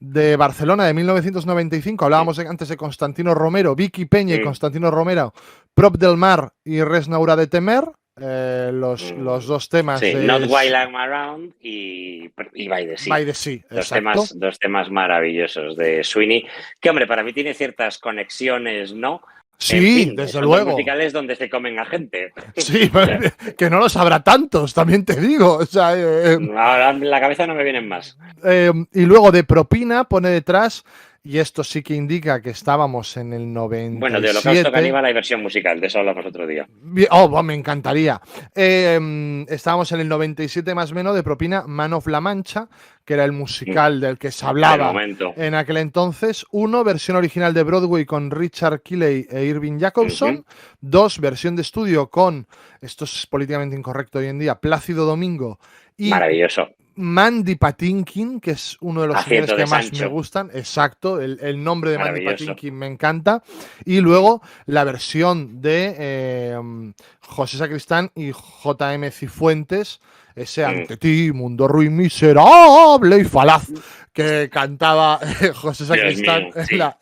de Barcelona de 1995, hablábamos antes de Constantino Romero, Vicky Peña y Constantino Romero, Prop del Mar y Res Naurà de Temer, los dos temas sí, de Not While I'm Around y By the Sea. By the Sea, exacto. Dos temas maravillosos de Sweeney, que hombre, para mí tiene ciertas conexiones, ¿no? Sí, en fin, desde son luego. musicales donde se comen a gente. Sí, que no los habrá tantos, también te digo. O sea, ahora en la cabeza no me vienen más. Y luego de propina pone detrás, y esto sí que indica que estábamos en el 97. Bueno, de Holocausto Caníbal hay versión musical, de eso hablamos otro día. Oh, me encantaría. Estábamos en el 97 más o menos de propina Man of La Mancha, que era el musical del que se hablaba en aquel entonces. 1, versión original de Broadway con Richard Keeley e Irving Jacobson. 2, versión de estudio con, esto es políticamente incorrecto hoy en día, Plácido Domingo y maravilloso. Mandy Patinkin, que es uno de los señores que más Sancho. me gustan. Exacto, el nombre de Mandy Patinkin me encanta. Y luego la versión de José Sacristán y J.M. Cifuentes, ese Ante ti, mundo ruin, miserable y falaz, que cantaba José Sacristán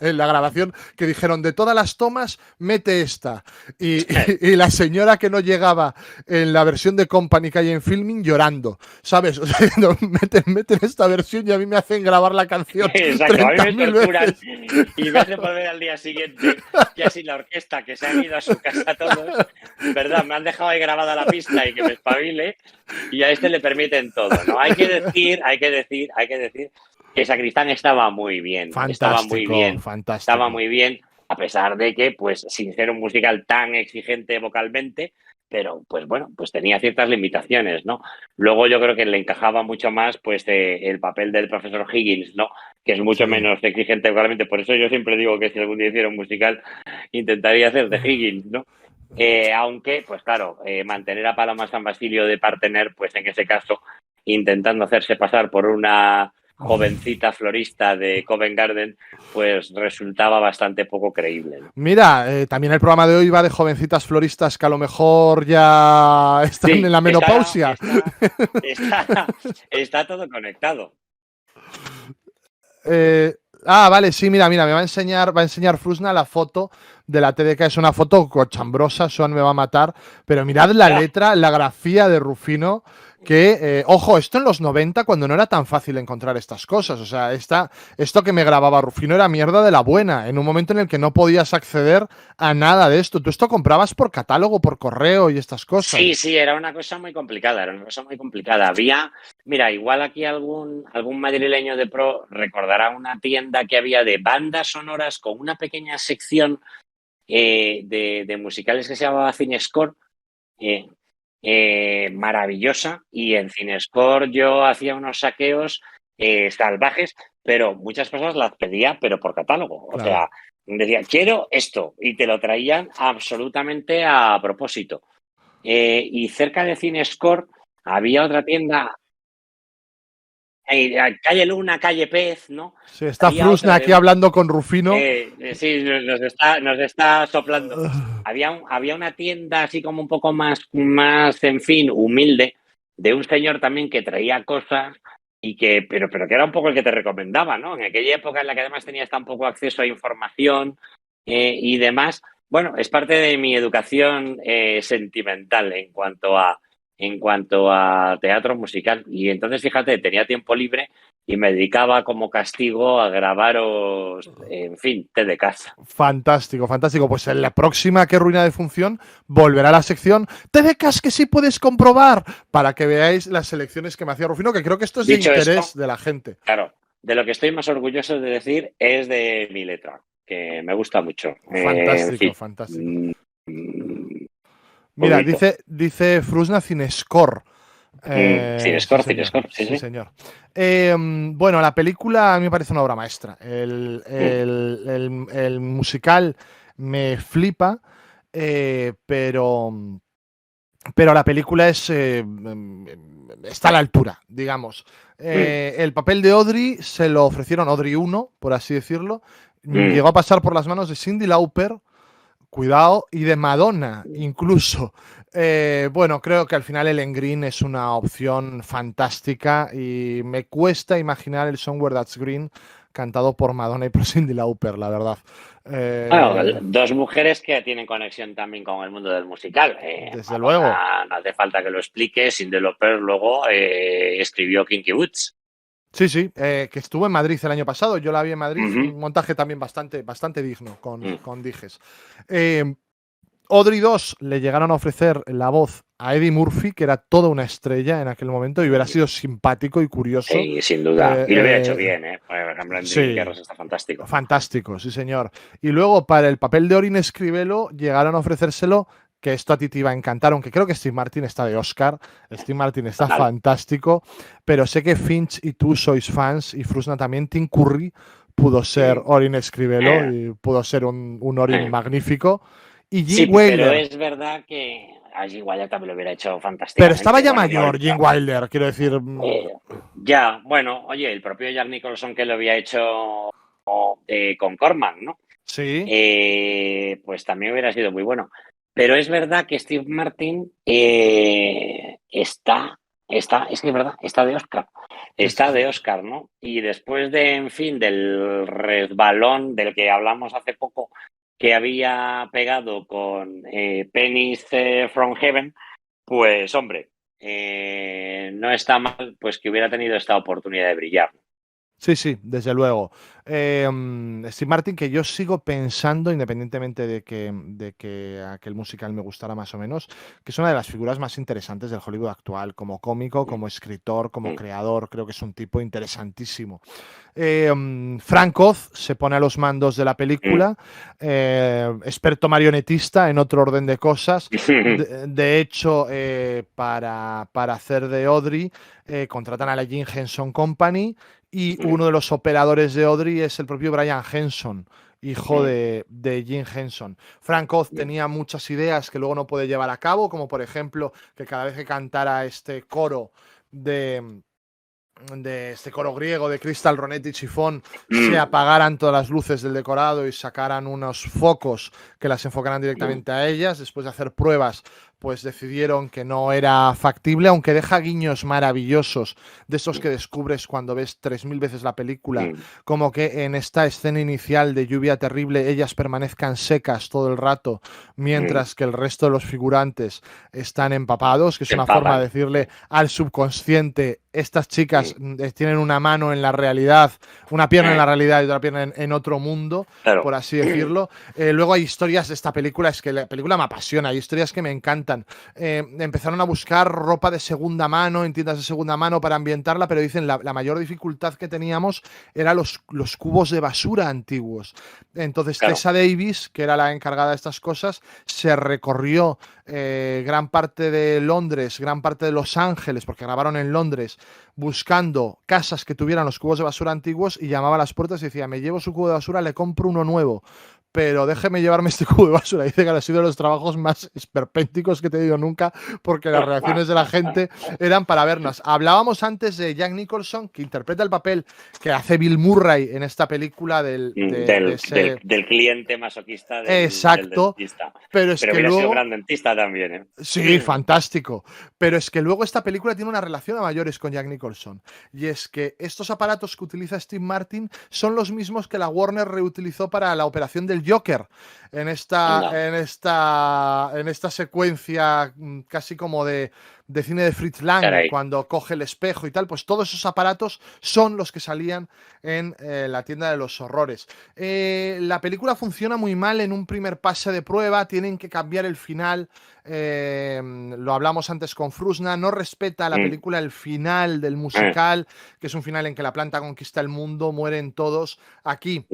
en la grabación, que dijeron, de todas las tomas, mete esta. Y la señora que no llegaba en la versión de Company que hay en Filming llorando, ¿sabes? O sea, meten esta versión y a mí me hacen grabar la canción. Exacto, a mí me torturan y me hacen volver al día siguiente, ya sin la orquesta, que se han ido a su casa todos, ¿verdad? Me han dejado ahí grabada la pista y que me espabile, y a este le permiten todo, ¿no? Hay que decir que Sacristán estaba muy bien. Fantástico. Estaba muy bien, a pesar de que, pues, sin ser un musical tan exigente vocalmente, pero, pues bueno, pues tenía ciertas limitaciones, ¿no? Luego yo creo que le encajaba mucho más, pues, el papel del profesor Higgins, ¿no? Que es mucho menos exigente vocalmente. Por eso yo siempre digo que si algún día hiciera un musical, intentaría hacer de Higgins, ¿no? Aunque, pues claro, mantener a Paloma San Basilio de partener, pues en ese caso, intentando hacerse pasar por una jovencita florista de Covent Garden, pues resultaba bastante poco creíble, ¿no? Mira, también el programa de hoy va de jovencitas floristas que a lo mejor ya están en la menopausia. Está todo conectado. Vale, sí, mira, me va a enseñar Frusna la foto de la TDK. Es una foto cochambrosa, Sean me va a matar, pero mirad la letra, la grafía de Rufino, que, ojo, esto en los 90 cuando no era tan fácil encontrar estas cosas. O sea, esto que me grababa Rufino era mierda de la buena, en un momento en el que no podías acceder a nada de esto. Tú esto comprabas por catálogo, por correo y estas cosas. Sí, sí, era una cosa muy complicada, era una cosa muy complicada. Había, mira, igual aquí algún madrileño de pro recordará una tienda que había de bandas sonoras con una pequeña sección de musicales que se llamaba Cinescore, maravillosa, y en Cinescore yo hacía unos saqueos salvajes, pero muchas cosas las pedía, pero por catálogo. O Claro. sea, decía, quiero esto, y te lo traían absolutamente a propósito. Y cerca de Cinescore había otra tienda, calle Luna, calle Pez, ¿no? Sí, está Había Frusna otra aquí hablando con Rufino. sí, nos está soplando. Había una tienda así como un poco más, en fin, humilde, de un señor también que traía cosas y que, pero que era un poco el que te recomendaba, ¿no? En aquella época en la que además tenías tan poco acceso a información y demás. Bueno, es parte de mi educación sentimental en cuanto a teatro musical. Y entonces, fíjate, tenía tiempo libre y me dedicaba como castigo a grabaros, en fin, té de casa. Fantástico, fantástico. Pues en la próxima Que Ruina de Función volverá la sección TDKs que sí puedes comprobar para que veáis las selecciones que me hacía Rufino, que creo que esto es de Dicho interés esto, de la gente. Claro, de lo que estoy más orgulloso de decir es de mi letra, que me gusta mucho. Fantástico, En fin, fantástico. mm, Mira, bonito. dice Frusna Cinescore. Cinescore, sí, señor. Cinescore, sí, sí. Señor. Bueno, la película a mí me parece una obra maestra. El musical me flipa, pero la película está a la altura, digamos. El papel de Audrey se lo ofrecieron, Audrey 1, por así decirlo. Llegó a pasar por las manos de Cyndi Lauper, cuidado, y de Madonna incluso. Bueno, creo que al final Ellen Green es una opción fantástica y me cuesta imaginar el Somewhere That's Green cantado por Madonna y por Cyndi Lauper, la verdad. Bueno, dos mujeres que tienen conexión también con el mundo del musical. Desde luego. No hace falta que lo explique. Cyndi Lauper luego escribió Kinky Boots. Sí, que estuvo en Madrid el año pasado. Yo la vi en Madrid. Ujú. Un montaje también bastante digno con dijes. Audrey 2 le llegaron a ofrecer la voz a Eddie Murphy, que era toda una estrella en aquel momento y hubiera sido simpático y curioso. Sí, sin duda. Y lo hubiera hecho bien, ¿eh? Por ejemplo, en sí. Dream Girls está fantástico. Fantástico, sí, señor. Y luego, para el papel de Orin Escribelo, llegaron a ofrecérselo, que esto a ti te iba a encantar, aunque creo que Steve Martin está de Oscar. Steve Martin está fantástico, pero sé que Finch y tú sois fans, y Frusna también. Tim Curry pudo ser Orin Escribelo y pudo ser un Orin magnífico. Y Gene Sí, Wilder. pero es verdad que a Gene Wilder también lo hubiera hecho fantástico. Pero estaba ya mayor Gene Wilder, quiero decir. Ya, bueno, oye, el propio Jack Nicholson que lo había hecho con Corman, ¿no? Sí. Pues también hubiera sido muy bueno. Pero es verdad que Steve Martin está, es que es verdad, está de Oscar. Está de Oscar, ¿no? Y después de, en fin, del resbalón del que hablamos hace poco, que había pegado con Pennies from Heaven, pues hombre, no está mal pues que hubiera tenido esta oportunidad de brillar. Sí, desde luego. Steve Martin, que yo sigo pensando, independientemente de que aquel musical me gustara más o menos, que es una de las figuras más interesantes del Hollywood actual, como cómico, como escritor, como creador. Creo que es un tipo interesantísimo. Frank Oz se pone a los mandos de la película, experto marionetista en otro orden de cosas. De hecho, para hacer de Audrey, contratan a la Jim Henson Company, y uno de los operadores de Audrey es el propio Brian Henson, hijo de Jim Henson. Frank Oz tenía muchas ideas que luego no puede llevar a cabo, como por ejemplo que cada vez que cantara este coro de este coro griego de Crystal, Ronetti y Chifón, se apagaran todas las luces del decorado y sacaran unos focos que las enfocaran directamente a ellas, después de hacer pruebas pues decidieron que no era factible, aunque deja guiños maravillosos de esos que descubres cuando ves 3000 veces la película, como que en esta escena inicial de lluvia terrible ellas permanezcan secas todo el rato, mientras que el resto de los figurantes están empapados, que es una forma de decirle al subconsciente, estas chicas tienen una mano en la realidad, una pierna en la realidad y otra pierna en otro mundo, Claro. por así decirlo. Luego hay historias de esta película, es que la película me apasiona, hay historias que me encantan. Empezaron a buscar ropa de segunda mano en tiendas de segunda mano para ambientarla, pero dicen la mayor dificultad que teníamos era los cubos de basura antiguos. Entonces Claro. Tessa Davis, que era la encargada de estas cosas, se recorrió gran parte de Londres, gran parte de Los Ángeles, porque grabaron en Londres, buscando casas que tuvieran los cubos de basura antiguos, y llamaba a las puertas y decía, me llevo su cubo de basura, le compro uno nuevo, pero déjeme llevarme este cubo de basura. Dice que ha sido de los trabajos más esperpénticos que he tenido nunca, porque las reacciones de la gente eran para vernos. Hablábamos antes de Jack Nicholson, que interpreta el papel que hace Bill Murray en esta película de ese... del cliente masoquista del Exacto, dentista. pero es Pero que hubiera sido luego... gran dentista también, ¿eh? Sí, fantástico. Pero es que luego esta película tiene una relación a mayores con Jack Nicholson. Y es que estos aparatos que utiliza Steve Martin son los mismos que la Warner reutilizó para la operación del Joker. En esta secuencia casi como de cine de Fritz Lang, Caray. cuando coge el espejo y tal, pues todos esos aparatos son los que salían en la tienda de los horrores. La película funciona muy mal en un primer pase de prueba, tienen que cambiar el final. Lo hablamos antes con Frusna, no respeta la película el final del musical, que es un final en que la planta conquista el mundo, mueren todos. Aquí,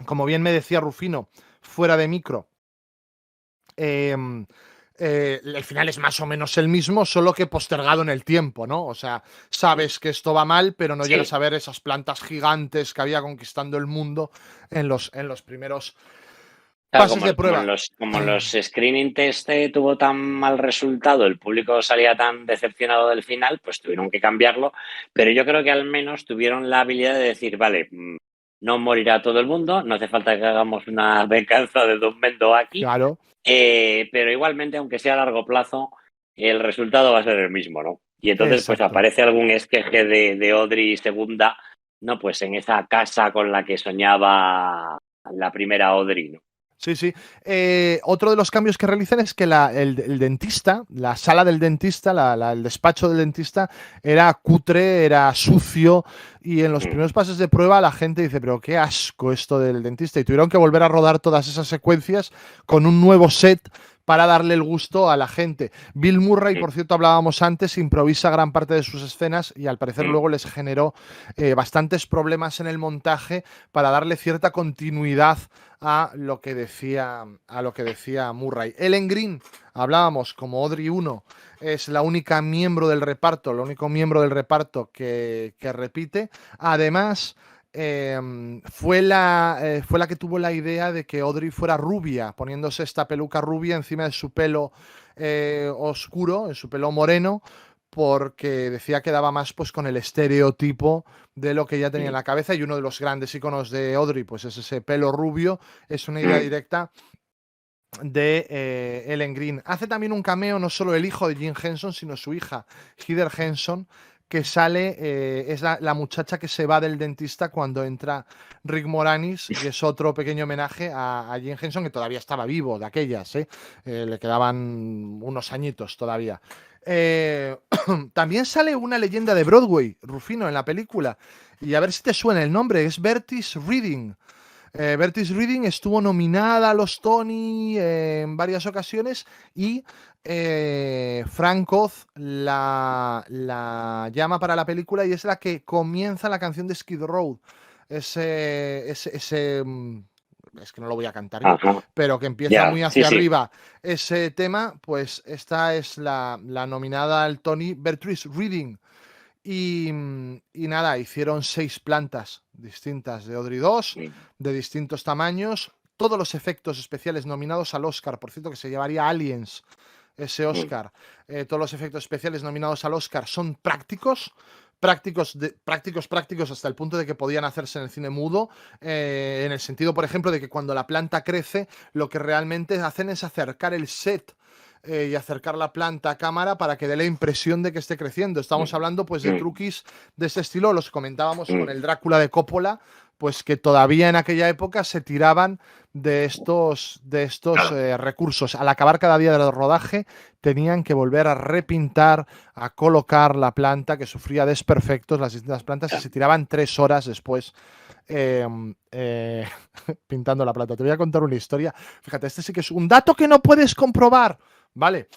como bien me decía Rufino, fuera de micro, el final es más o menos el mismo, solo que postergado en el tiempo, ¿no? O sea, sabes que esto va mal, pero no llegas a ver esas plantas gigantes que había conquistando el mundo en los primeros Claro, pases de prueba. Como los screening test tuvo tan mal resultado, el público salía tan decepcionado del final, pues tuvieron que cambiarlo, pero yo creo que al menos tuvieron la habilidad de decir, vale, no morirá todo el mundo, no hace falta que hagamos una venganza de Don Mendo aquí, Claro. Pero igualmente, aunque sea a largo plazo, el resultado va a ser el mismo, ¿no? Y entonces pues Exacto. aparece algún esqueje de Audrey II, ¿no? Pues en esa casa con la que soñaba la primera Audrey, ¿no? Sí, sí. Otro de los cambios que realizan es que el dentista, la sala del dentista, el despacho del dentista era cutre, era sucio, y en los primeros pases de prueba la gente dice, pero qué asco esto del dentista, y tuvieron que volver a rodar todas esas secuencias con un nuevo set para darle el gusto a la gente. Bill Murray, por cierto, hablábamos antes, improvisa gran parte de sus escenas y al parecer luego les generó bastantes problemas en el montaje para darle cierta continuidad a lo que decía Murray. Ellen Green, hablábamos, como Audrey I, es la única miembro del reparto, el único miembro del reparto que repite. Además, fue la que tuvo la idea de que Audrey fuera rubia, poniéndose esta peluca rubia encima de su pelo oscuro, en su pelo moreno, porque decía que daba más pues con el estereotipo de lo que ella tenía en la cabeza, y uno de los grandes iconos de Audrey pues es ese pelo rubio, es una idea directa de Ellen Green. Hace también un cameo no solo el hijo de Jim Henson, sino su hija, Heather Henson, que sale, es la muchacha que se va del dentista cuando entra Rick Moranis, y es otro pequeño homenaje a Jim Henson, que todavía estaba vivo de aquellas, le quedaban unos añitos todavía. También sale una leyenda de Broadway, Rufino, en la película, y a ver si te suena el nombre, es Bertis Reading. Bertis Reading estuvo nominada a los Tony en varias ocasiones, y Frank Oz la llama para la película, y es la que comienza la canción de Skid Row. Es que no lo voy a cantar yo, pero que empieza muy hacia arriba ese tema, pues esta es la nominada al Tony, Bertis Reading. Y nada, hicieron 6 plantas distintas de Audrey II, de distintos tamaños, todos los efectos especiales nominados al Oscar, por cierto que se llevaría Aliens ese Oscar. Todos los efectos especiales nominados al Oscar son prácticos hasta el punto de que podían hacerse en el cine mudo, en el sentido, por ejemplo, de que cuando la planta crece, lo que realmente hacen es acercar el set y acercar la planta a cámara para que dé la impresión de que esté creciendo. Estamos hablando pues de truquis de este estilo, los comentábamos con el Drácula de Coppola, pues que todavía en aquella época se tiraban de estos recursos. Al acabar cada día del rodaje tenían que volver a repintar, a colocar la planta que sufría desperfectos, las distintas plantas, y se tiraban 3 horas después pintando la planta. Te voy a contar una historia. Fíjate, este sí que es un dato que no puedes comprobar. Vale,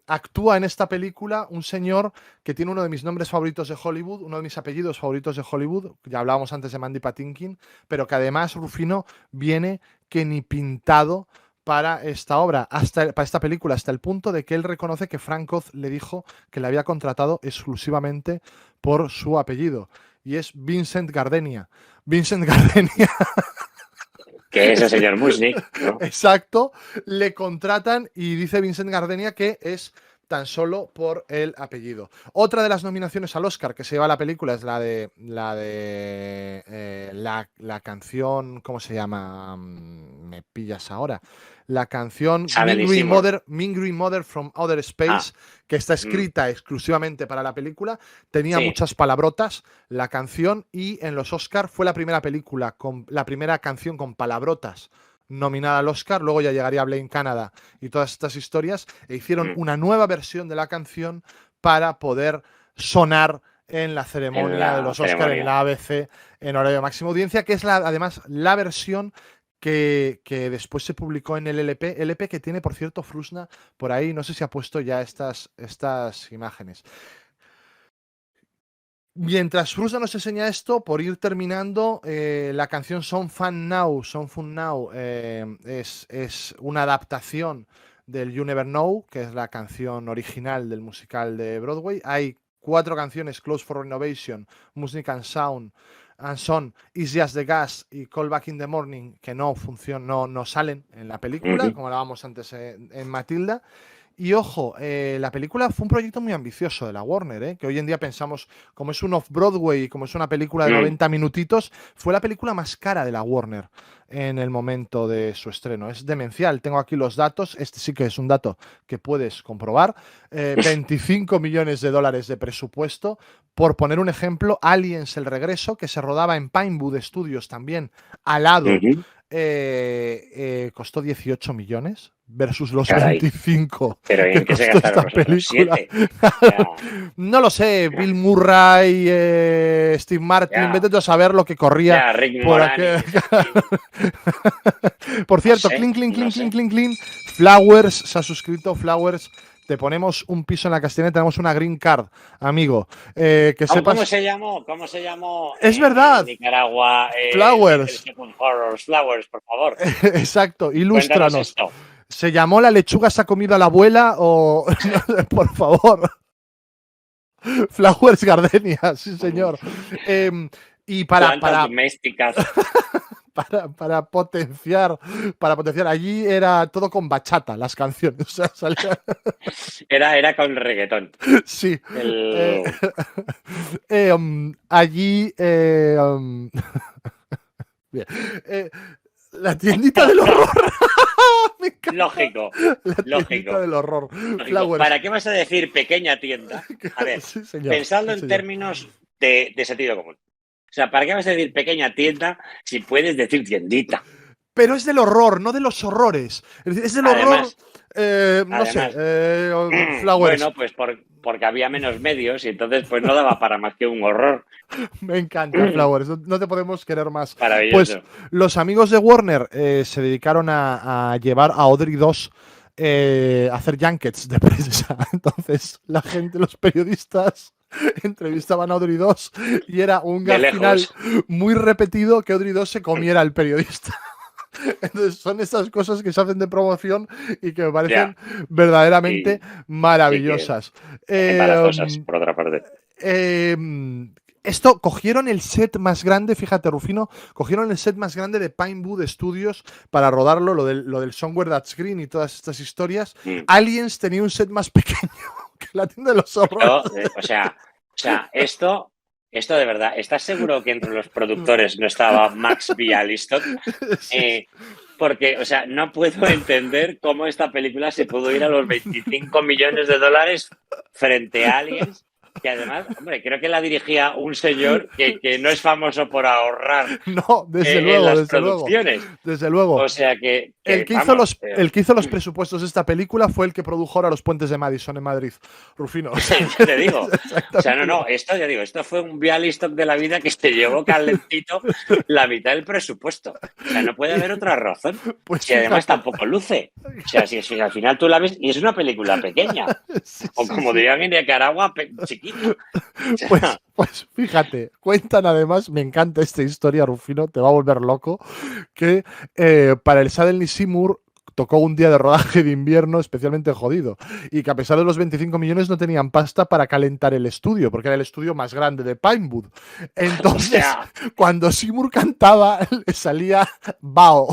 actúa en esta película un señor que tiene uno de mis nombres favoritos de Hollywood, uno de mis apellidos favoritos de Hollywood, ya hablábamos antes de Mandy Patinkin, pero que además Rufino viene que ni pintado para esta obra, para esta película, hasta el punto de que él reconoce que Frank Oz le dijo que le había contratado exclusivamente por su apellido, y es Vincent Gardenia. Vincent Gardenia. Que es el señor Mushnick, ¿no? Exacto, le contratan y dice Vincent Gardenia que es tan solo por el apellido. Otra de las nominaciones al Oscar que se lleva la película es la canción, ¿cómo se llama? Me pillas ahora. La canción Mean Green Mother from Outer Space, que está escrita exclusivamente para la película. Tenía muchas palabrotas la canción, y en los Oscar fue la primera canción con palabrotas nominada al Oscar. Luego ya llegaría Blame Canada y todas estas historias, e hicieron una nueva versión de la canción para poder sonar en la ceremonia de los Oscar en la ABC en horario de máxima audiencia, que es además la versión que después se publicó en el LP que tiene, por cierto, Frusna por ahí, no sé si ha puesto ya estas imágenes. Mientras Frusna nos enseña esto, por ir terminando, la canción Some Fun Now es una adaptación del You Never Know, que es la canción original del musical de Broadway. Hay 4 canciones: Close for Renovation, Music and Sound, and Son, Is Just the Gas y Call Back in the Morning, que no salen en la película, como hablábamos antes en Matilda. Y ojo, la película fue un proyecto muy ambicioso de la Warner, que hoy en día pensamos, como es un off-Broadway y como es una película de 90 minutitos, fue la película más cara de la Warner en el momento de su estreno. Es demencial. Tengo aquí los datos. Este sí que es un dato que puedes comprobar. 25 millones de dólares de presupuesto. Por poner un ejemplo, Aliens, el regreso, que se rodaba en Pinewood Studios también, al lado, costó 18 millones versus los 25 pero ¿en qué se gastaron esta película. No lo sé, Bill Murray, Steve Martin, vete a saber lo que corría por aquel. Por cierto, clink, Flowers se ha suscrito. Flowers, te ponemos un piso en la Castellana, tenemos una green card, amigo. ¿Cómo se llamó? Es verdad. En Nicaragua. Flowers. Flowers, por favor. Exacto, ilústranos. Esto. ¿Se llamó La lechuga se ha comido a la abuela o...? Por favor. Flowers Gardenia, sí señor. Y para potenciar, allí era todo con bachata las canciones. O sea, salía... Era con reggaetón. Sí. Allí... Bien. La tiendita del horror. Lógico. Del horror. ¿Para qué vas a decir pequeña tienda? A ver, sí, señor, pensando en términos de sentido común. O sea, ¿para qué vas a decir pequeña tienda si puedes decir tiendita? Pero es del horror, no de los horrores. Es decir, es del horror. No sé. Flowers. Bueno, pues porque había menos medios y entonces pues no daba para más que un horror. Me encanta, Flowers. No te podemos querer más. Maravilloso. Pues los amigos de Warner se dedicaron a llevar a Audrey 2 a hacer junkets de prensa. Entonces, la gente, los periodistas, entrevistaban a Audrey 2 y era un gag final muy repetido que Audrey 2 se comiera al periodista. Entonces son estas cosas que se hacen de promoción y que me parecen verdaderamente maravillosas. Embarazosas, por otra parte. Esto, cogieron el set más grande, fíjate, Rufino, cogieron el set más grande de Pinewood Studios para rodarlo, lo del Somewhere That's Green y todas estas historias. Aliens tenía un set más pequeño que la tienda de los horrores. O sea, esto de verdad, ¿estás seguro que entre los productores no estaba Max Bialystock? porque, o sea, no puedo entender cómo esta película se pudo ir a los 25 millones de dólares frente a Aliens, que además, hombre, creo que la dirigía un señor que no es famoso por ahorrar No, desde en luego, las desde luego. producciones. Desde luego. O sea que El que, vamos, hizo los presupuestos de esta película fue el que produjo ahora los puentes de Madison en Madrid, Rufino. O sea, ¿qué te digo? exactamente. O sea, no, esto ya digo, esto fue un Bialystok de la vida que se llevó calentito la mitad del presupuesto. O sea, no puede haber otra razón. Pues Si además fíjate. tampoco luce. O sea, si al final tú la ves y es una película pequeña. Sí, O sí, como sí. dirían en Nicaragua, chiquita. O sea, Pues fíjate, cuentan además, me encanta esta historia, Rufino, te va a volver loco, que para el Sadlerny Seymour tocó un día de rodaje de invierno especialmente jodido y que a pesar de los 25 millones no tenían pasta para calentar el estudio, porque era el estudio más grande de Pinewood. Entonces, O sea. cuando Seymour cantaba, le salía Bao.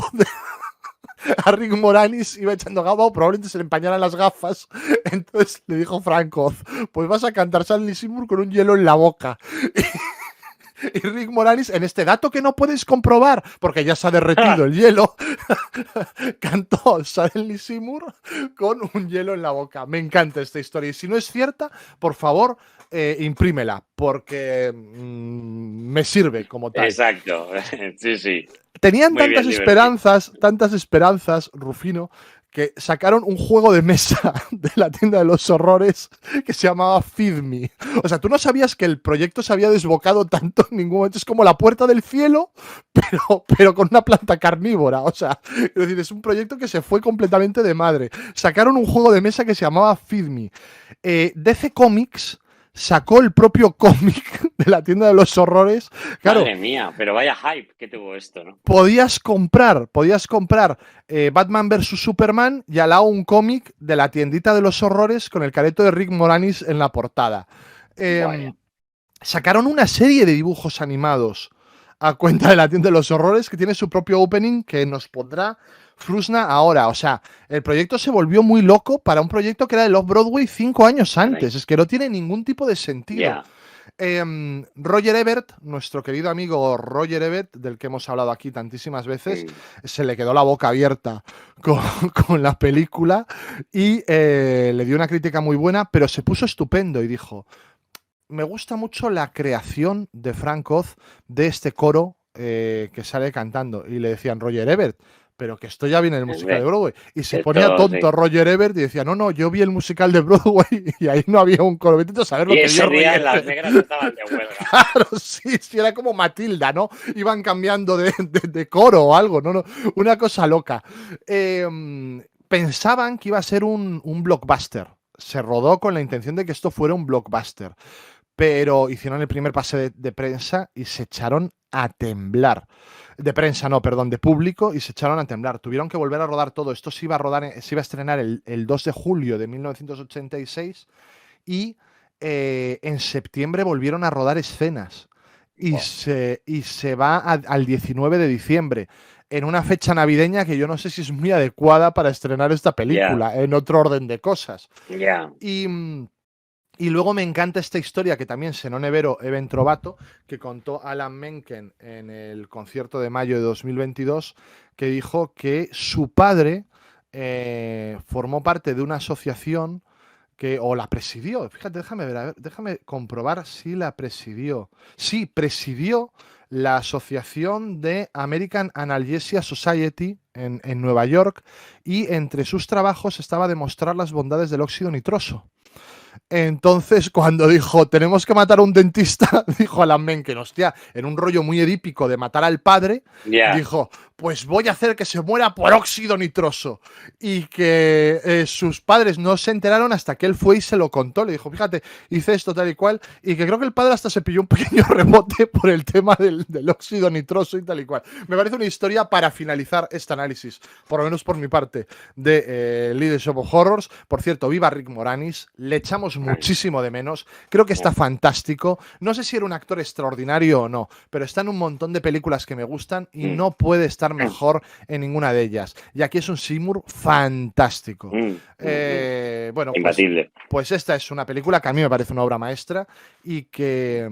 A Rick Moranis iba echando gafas, probablemente se le empañaran las gafas. Entonces le dijo Frank Oz, pues vas a cantar Sadlerny Seymour con un hielo en la boca. Y Rick Moranis, en este dato que no puedes comprobar, porque ya se ha derretido el hielo, cantó Sadlerny Seymour con un hielo en la boca. Me encanta esta historia. Y si no es cierta, por favor, imprímela, porque me sirve como tal. Exacto. Sí, sí. Tenían Muy bien tantas esperanzas, Rufino, que sacaron un juego de mesa de la tienda de los horrores que se llamaba Feed Me. O sea, tú no sabías que el proyecto se había desbocado tanto en ningún momento. Es como la puerta del cielo, pero con una planta carnívora. O sea, es decir, es un proyecto que se fue completamente de madre. Sacaron un juego de mesa que se llamaba Feed Me. DC Comics sacó el propio cómic de la tienda de los horrores. Claro, Madre mía, pero vaya hype que tuvo esto, ¿no? podías comprar Batman vs Superman y al lado un cómic de la tiendita de los horrores con el careto de Rick Moranis en la portada. Vaya. Sacaron una serie de dibujos animados a cuenta de la tienda de los horrores que tiene su propio opening que nos pondrá Frusna ahora. O sea, el proyecto se volvió muy loco para un proyecto que era de Off-Broadway 5 años antes. Es que no tiene ningún tipo de sentido. Ya. Roger Ebert, nuestro querido amigo Roger Ebert, del que hemos hablado aquí tantísimas veces, se le quedó la boca abierta con la película y le dio una crítica muy buena, pero se puso estupendo y dijo, me gusta mucho la creación de Frank Oz de este coro que sale cantando. Y le decían, Roger Ebert, pero que esto ya viene en el musical de Broadway. Y se Esto, ponía tonto sí. Roger Ebert y decía, no, yo vi el musical de Broadway y ahí no había un coro. Vete a saber lo Y que ese vio día Roger las Ebert. negras estaban de huelga. Claro, sí, era como Matilda, ¿no? Iban cambiando de coro o algo, no, una cosa loca. Pensaban que iba a ser un blockbuster. Se rodó con la intención de que esto fuera un blockbuster. Pero hicieron el primer pase de prensa y se echaron a temblar. De prensa, no, perdón, de público, y se echaron a temblar. Tuvieron que volver a rodar todo. Esto se iba a estrenar el 2 de julio de 1986 y en septiembre volvieron a rodar escenas. Y se va al 19 de diciembre, en una fecha navideña que yo no sé si es muy adecuada para estrenar esta película, en otro orden de cosas. Ya. Y luego me encanta esta historia que también Senone Vero Eben Trovato, que contó Alan Menken en el concierto de mayo de 2022, que dijo que su padre formó parte de una asociación o la presidió. Fíjate, déjame ver, a ver, déjame comprobar si la presidió. Sí, presidió la asociación de American Analgesia Society en Nueva York, y entre sus trabajos estaba demostrar las bondades del óxido nitroso. Entonces, cuando dijo, tenemos que matar a un dentista, dijo Alan Menken, hostia, en un rollo muy edípico de matar al padre, dijo, pues voy a hacer que se muera por óxido nitroso. Y que sus padres no se enteraron hasta que él fue y se lo contó. Le dijo, fíjate, hice esto tal y cual. Y que creo que el padre hasta se pilló un pequeño rebote por el tema del óxido nitroso y tal y cual. Me parece una historia para finalizar este análisis, por lo menos por mi parte, de Leadership of Horrors. Por cierto, viva Rick Moranis, le echamos muchísimo de menos. Creo que está fantástico. No sé si era un actor extraordinario o no, pero está en un montón de películas que me gustan y no puede estar mejor en ninguna de ellas. Y aquí es un Seymour fantástico. Bueno, imbatible. Pues esta es una película que a mí me parece una obra maestra y que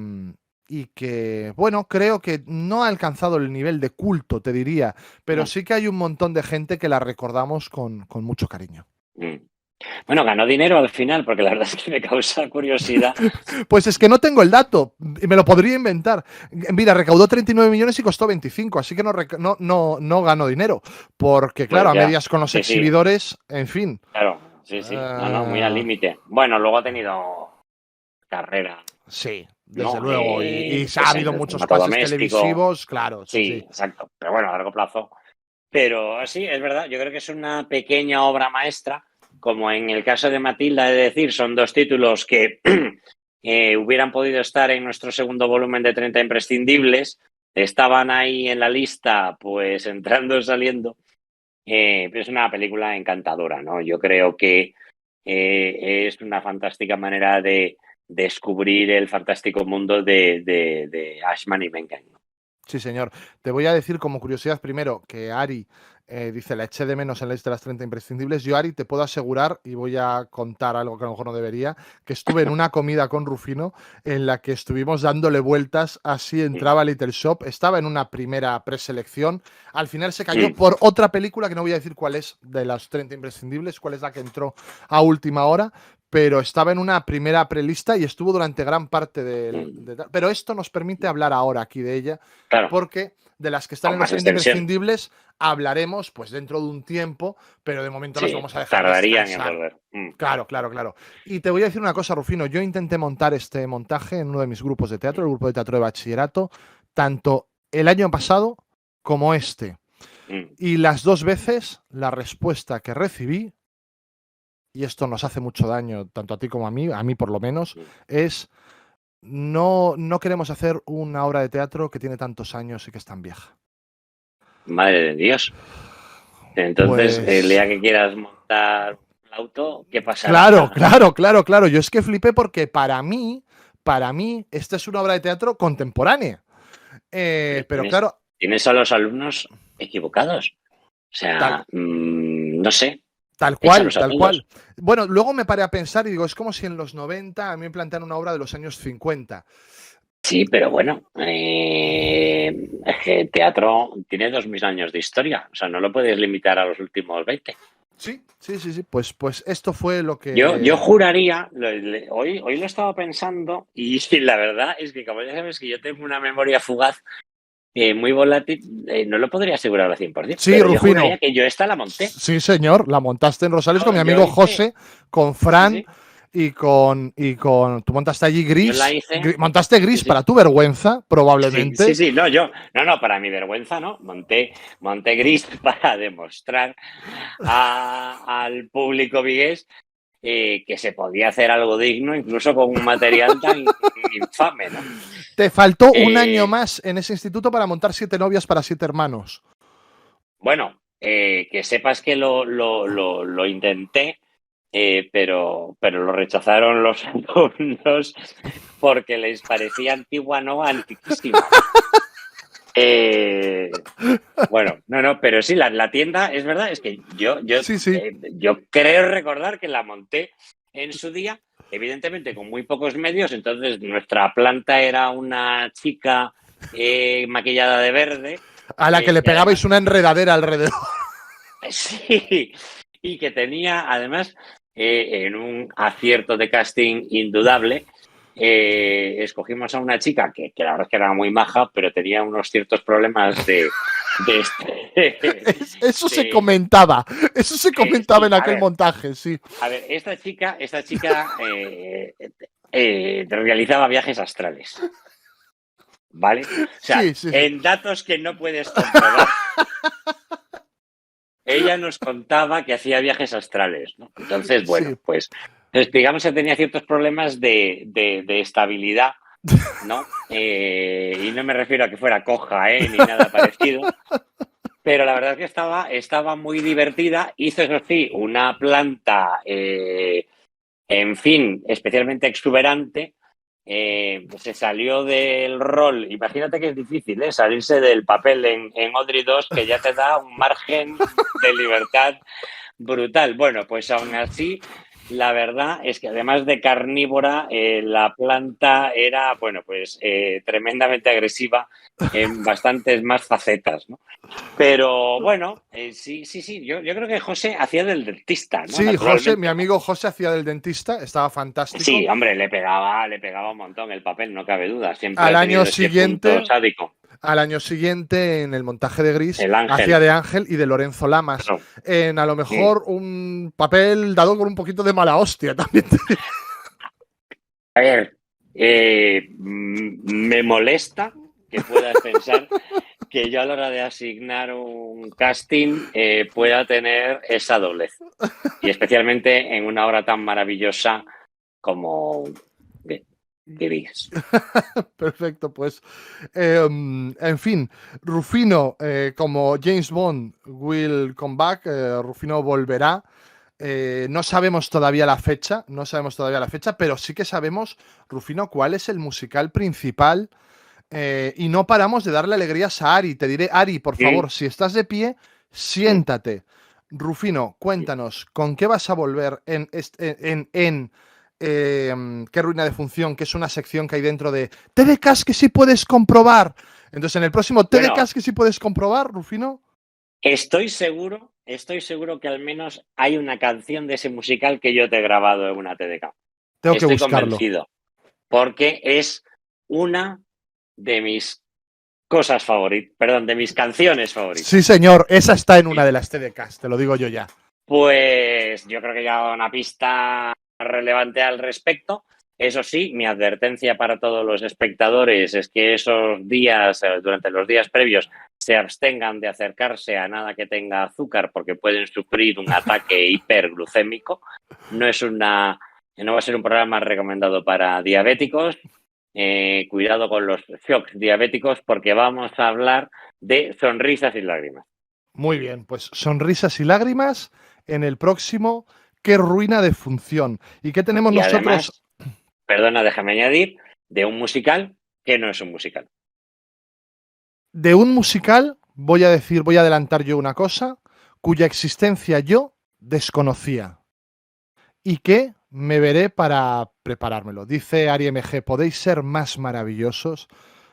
y que, bueno, creo que no ha alcanzado el nivel de culto, te diría, pero No. sí que hay un montón de gente que la recordamos con mucho cariño. Mm. Bueno, ganó dinero al final, porque la verdad es que me causa curiosidad. Pues es que no tengo el dato, me lo podría inventar. Mira, recaudó 39 millones y costó 25, así que no ganó dinero, porque claro, Pues a ya, medias con los sí, sí, exhibidores, en fin. claro, sí, sí, no, muy al límite. Bueno, luego ha tenido carrera, Sí, desde ¿no? luego, y ha Pues habido en el muchos formato pases doméstico, televisivos, claro, sí, sí, sí. exacto, pero bueno, a largo plazo. Pero sí, es verdad, yo creo que es una pequeña obra maestra, como en el caso de Matilda, es decir, son dos títulos que hubieran podido estar en nuestro segundo volumen de 30 imprescindibles, estaban ahí en la lista, pues entrando y saliendo, pero es una película encantadora, ¿no? Yo creo que es una fantástica manera de descubrir el fantástico mundo de Ashman y Menken. Sí, señor. Te voy a decir como curiosidad primero que Ari dice, la eché de menos en la lista de las 30 imprescindibles. Yo, Ari, te puedo asegurar, y voy a contar algo que a lo mejor no debería, que estuve en una comida con Rufino en la que estuvimos dándole vueltas, así entraba Little Shop, estaba en una primera preselección, al final se cayó por otra película que no voy a decir cuál es de las 30 imprescindibles, cuál es la que entró a última hora, pero estaba en una primera prelista y estuvo durante gran parte pero esto nos permite hablar ahora aquí de ella, Claro, porque de las que están con en los más 30 extensión. imprescindibles hablaremos pues dentro de un tiempo, pero de momento las Sí, vamos a dejar tardarían en descansar. volver. Claro, claro, claro. Y te voy a decir una cosa, Rufino. Yo intenté montar este montaje en uno de mis grupos de teatro, el grupo de teatro de bachillerato, tanto el año pasado como este. Mm. Y las dos veces la respuesta que recibí, y esto nos hace mucho daño tanto a ti como a mí por lo menos, es no queremos hacer una obra de teatro que tiene tantos años y que es tan vieja. Madre de Dios. Entonces, el Pues día que quieras montar un auto, ¿qué pasará? claro. Yo es que flipé porque para mí, esta es una obra de teatro contemporánea. Pero claro, Tienes a los alumnos equivocados. O sea, no sé, tal échalos a cual. todos. Bueno, luego me paré a pensar y digo, es como si en los 90 a mí me plantean una obra de los años 50. Sí, pero bueno, es que el teatro tiene 2000 años de historia. O sea, no lo puedes limitar a los últimos 20. Sí. Pues esto fue lo que. Yo juraría, hoy lo he estado pensando y la verdad es que como ya sabes que yo tengo una memoria fugaz muy volátil, no lo podría asegurar al 100%, Sí, pero yo Rufino. juraría que yo esta la monté. Sí, señor, la montaste en Rosales con mi Yo amigo hice- José, con Fran Sí, y con. Tú montaste allí yo Gris. la hice. Montaste Gris Sí, sí. para tu vergüenza, probablemente. Sí, no, para mi vergüenza, ¿no? Monté Gris para demostrar al público vigués que se podía hacer algo digno, incluso con un material tan infame, ¿no? Te faltó un Eh, año más en ese instituto para montar 7 novias para 7 hermanos. Bueno, que sepas que lo intenté, pero lo rechazaron los alumnos porque les parecía antigua, no antiquísima. Bueno, no, pero sí, la tienda, es verdad, es que yo Sí. yo creo recordar que la monté en su día, evidentemente con muy pocos medios, entonces nuestra planta era una chica maquillada de verde. A la que le que pegabais además- una enredadera alrededor. Sí, y que tenía además en un acierto de casting indudable. Escogimos a una chica que la verdad es que era muy maja, pero tenía unos ciertos problemas Eso se de- comentaba. Eso se comentaba sí, en a aquel ver. montaje, sí. A ver, esta chica realizaba viajes astrales, ¿vale? O sea, Sí. en datos que no puedes comprobar. Ella nos contaba que hacía viajes astrales, ¿no? Entonces, bueno, Sí. pues digamos que tenía ciertos problemas de estabilidad, ¿no? Y no me refiero a que fuera coja, ni nada parecido. Pero la verdad es que estaba muy divertida. Hizo, eso sí, una planta, en fin, especialmente exuberante. Se salió del rol. Imagínate que es difícil, salirse del papel en Audrey 2, que ya te da un margen de libertad brutal. Bueno, pues aún así la verdad es que además de carnívora, la planta era, bueno, pues tremendamente agresiva en bastantes más facetas, ¿no? Pero bueno, sí, yo creo que José hacía del dentista, ¿no? Sí, Naturalmente. José, mi amigo José hacía del dentista, estaba fantástico. Sí, hombre, le pegaba un montón el papel, no cabe duda. Siempre Al ha año tenido ese siguiente- punto sádico. Al año siguiente, en el montaje de Gris, El Ángel. hacía de Ángel y de Lorenzo Lamas. Claro. En a lo mejor un papel dado con un poquito de mala hostia también. A ver, me molesta que puedas pensar que yo a la hora de asignar un casting pueda tener esa doblez. Y especialmente en una obra tan maravillosa como Gris. Perfecto, pues en fin, Rufino como James Bond will come back, Rufino volverá. No sabemos todavía la fecha, pero sí que sabemos, Rufino, cuál es el musical principal. Y no paramos de darle alegrías a Ari. Te diré, Ari, por Sí. favor, si estás de pie, siéntate. Rufino, cuéntanos, ¿con qué vas a volver en Qué ruina de función, que es una sección que hay dentro de TDKs que sí puedes comprobar? Entonces, en el próximo TDKs Bueno. que sí puedes comprobar, Rufino. Estoy seguro que al menos hay una canción de ese musical que yo te he grabado en una TDK. Tengo que Estoy buscarlo. convencido, porque es una de mis cosas favoritas, perdón, de mis canciones favoritas. Sí, señor, esa está en una de las TDKs, te lo digo yo ya. Pues yo creo que ya he dado una pista relevante al respecto. Eso sí, mi advertencia para todos los espectadores es que esos días, durante los días previos, se abstengan de acercarse a nada que tenga azúcar porque pueden sufrir un ataque hiperglucémico. No va a ser un programa recomendado para diabéticos. Cuidado con los shocks diabéticos porque vamos a hablar de sonrisas y lágrimas. Muy bien, pues sonrisas y lágrimas en el próximo Qué ruina de función. ¿Y qué tenemos Y nosotros? además, perdona, déjame añadir, de un musical que no es un musical. De un musical, voy a adelantar yo una cosa, cuya existencia yo desconocía y que me veré para preparármelo. Dice Ari MG, ¿podéis ser más maravillosos?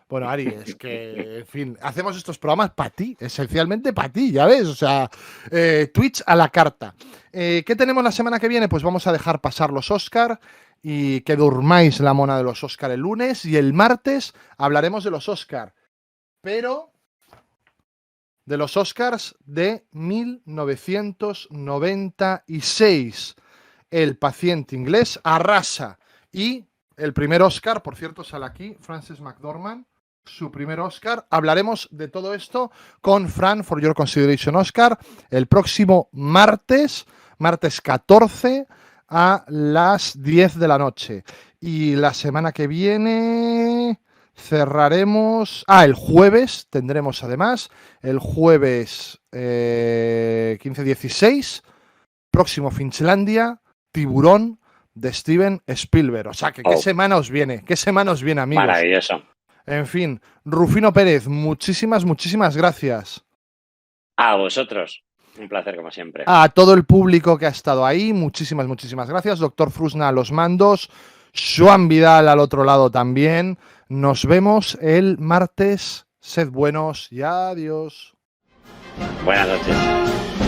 Bueno, Ari, es que, en fin, hacemos estos programas para ti, esencialmente para ti, ya ves, o sea, Twitch a la carta. ¿Qué tenemos la semana que viene? Pues vamos a dejar pasar los Oscar y que durmáis la mona de los Oscar el lunes y el martes hablaremos de los Oscar, pero de los Oscars de 1996. El paciente inglés arrasa y el primer Oscar, por cierto, sale aquí, Frances McDormand, su primer Oscar. Hablaremos de todo esto con Fran for Your Consideration Oscar el próximo martes 14 a las 10 de la noche. Y la semana que viene cerraremos... el jueves tendremos además, el jueves 15-16, próximo Finchlandia, Tiburón de Steven Spielberg. O sea, que qué semana os viene, amigos. Maravilloso. En fin, Rufino Pérez, muchísimas gracias. A vosotros. Un placer, como siempre. A todo el público que ha estado ahí, muchísimas gracias. Doctor Frusna a los mandos, Joan Vidal al otro lado también. Nos vemos el martes. Sed buenos y adiós. Buenas noches.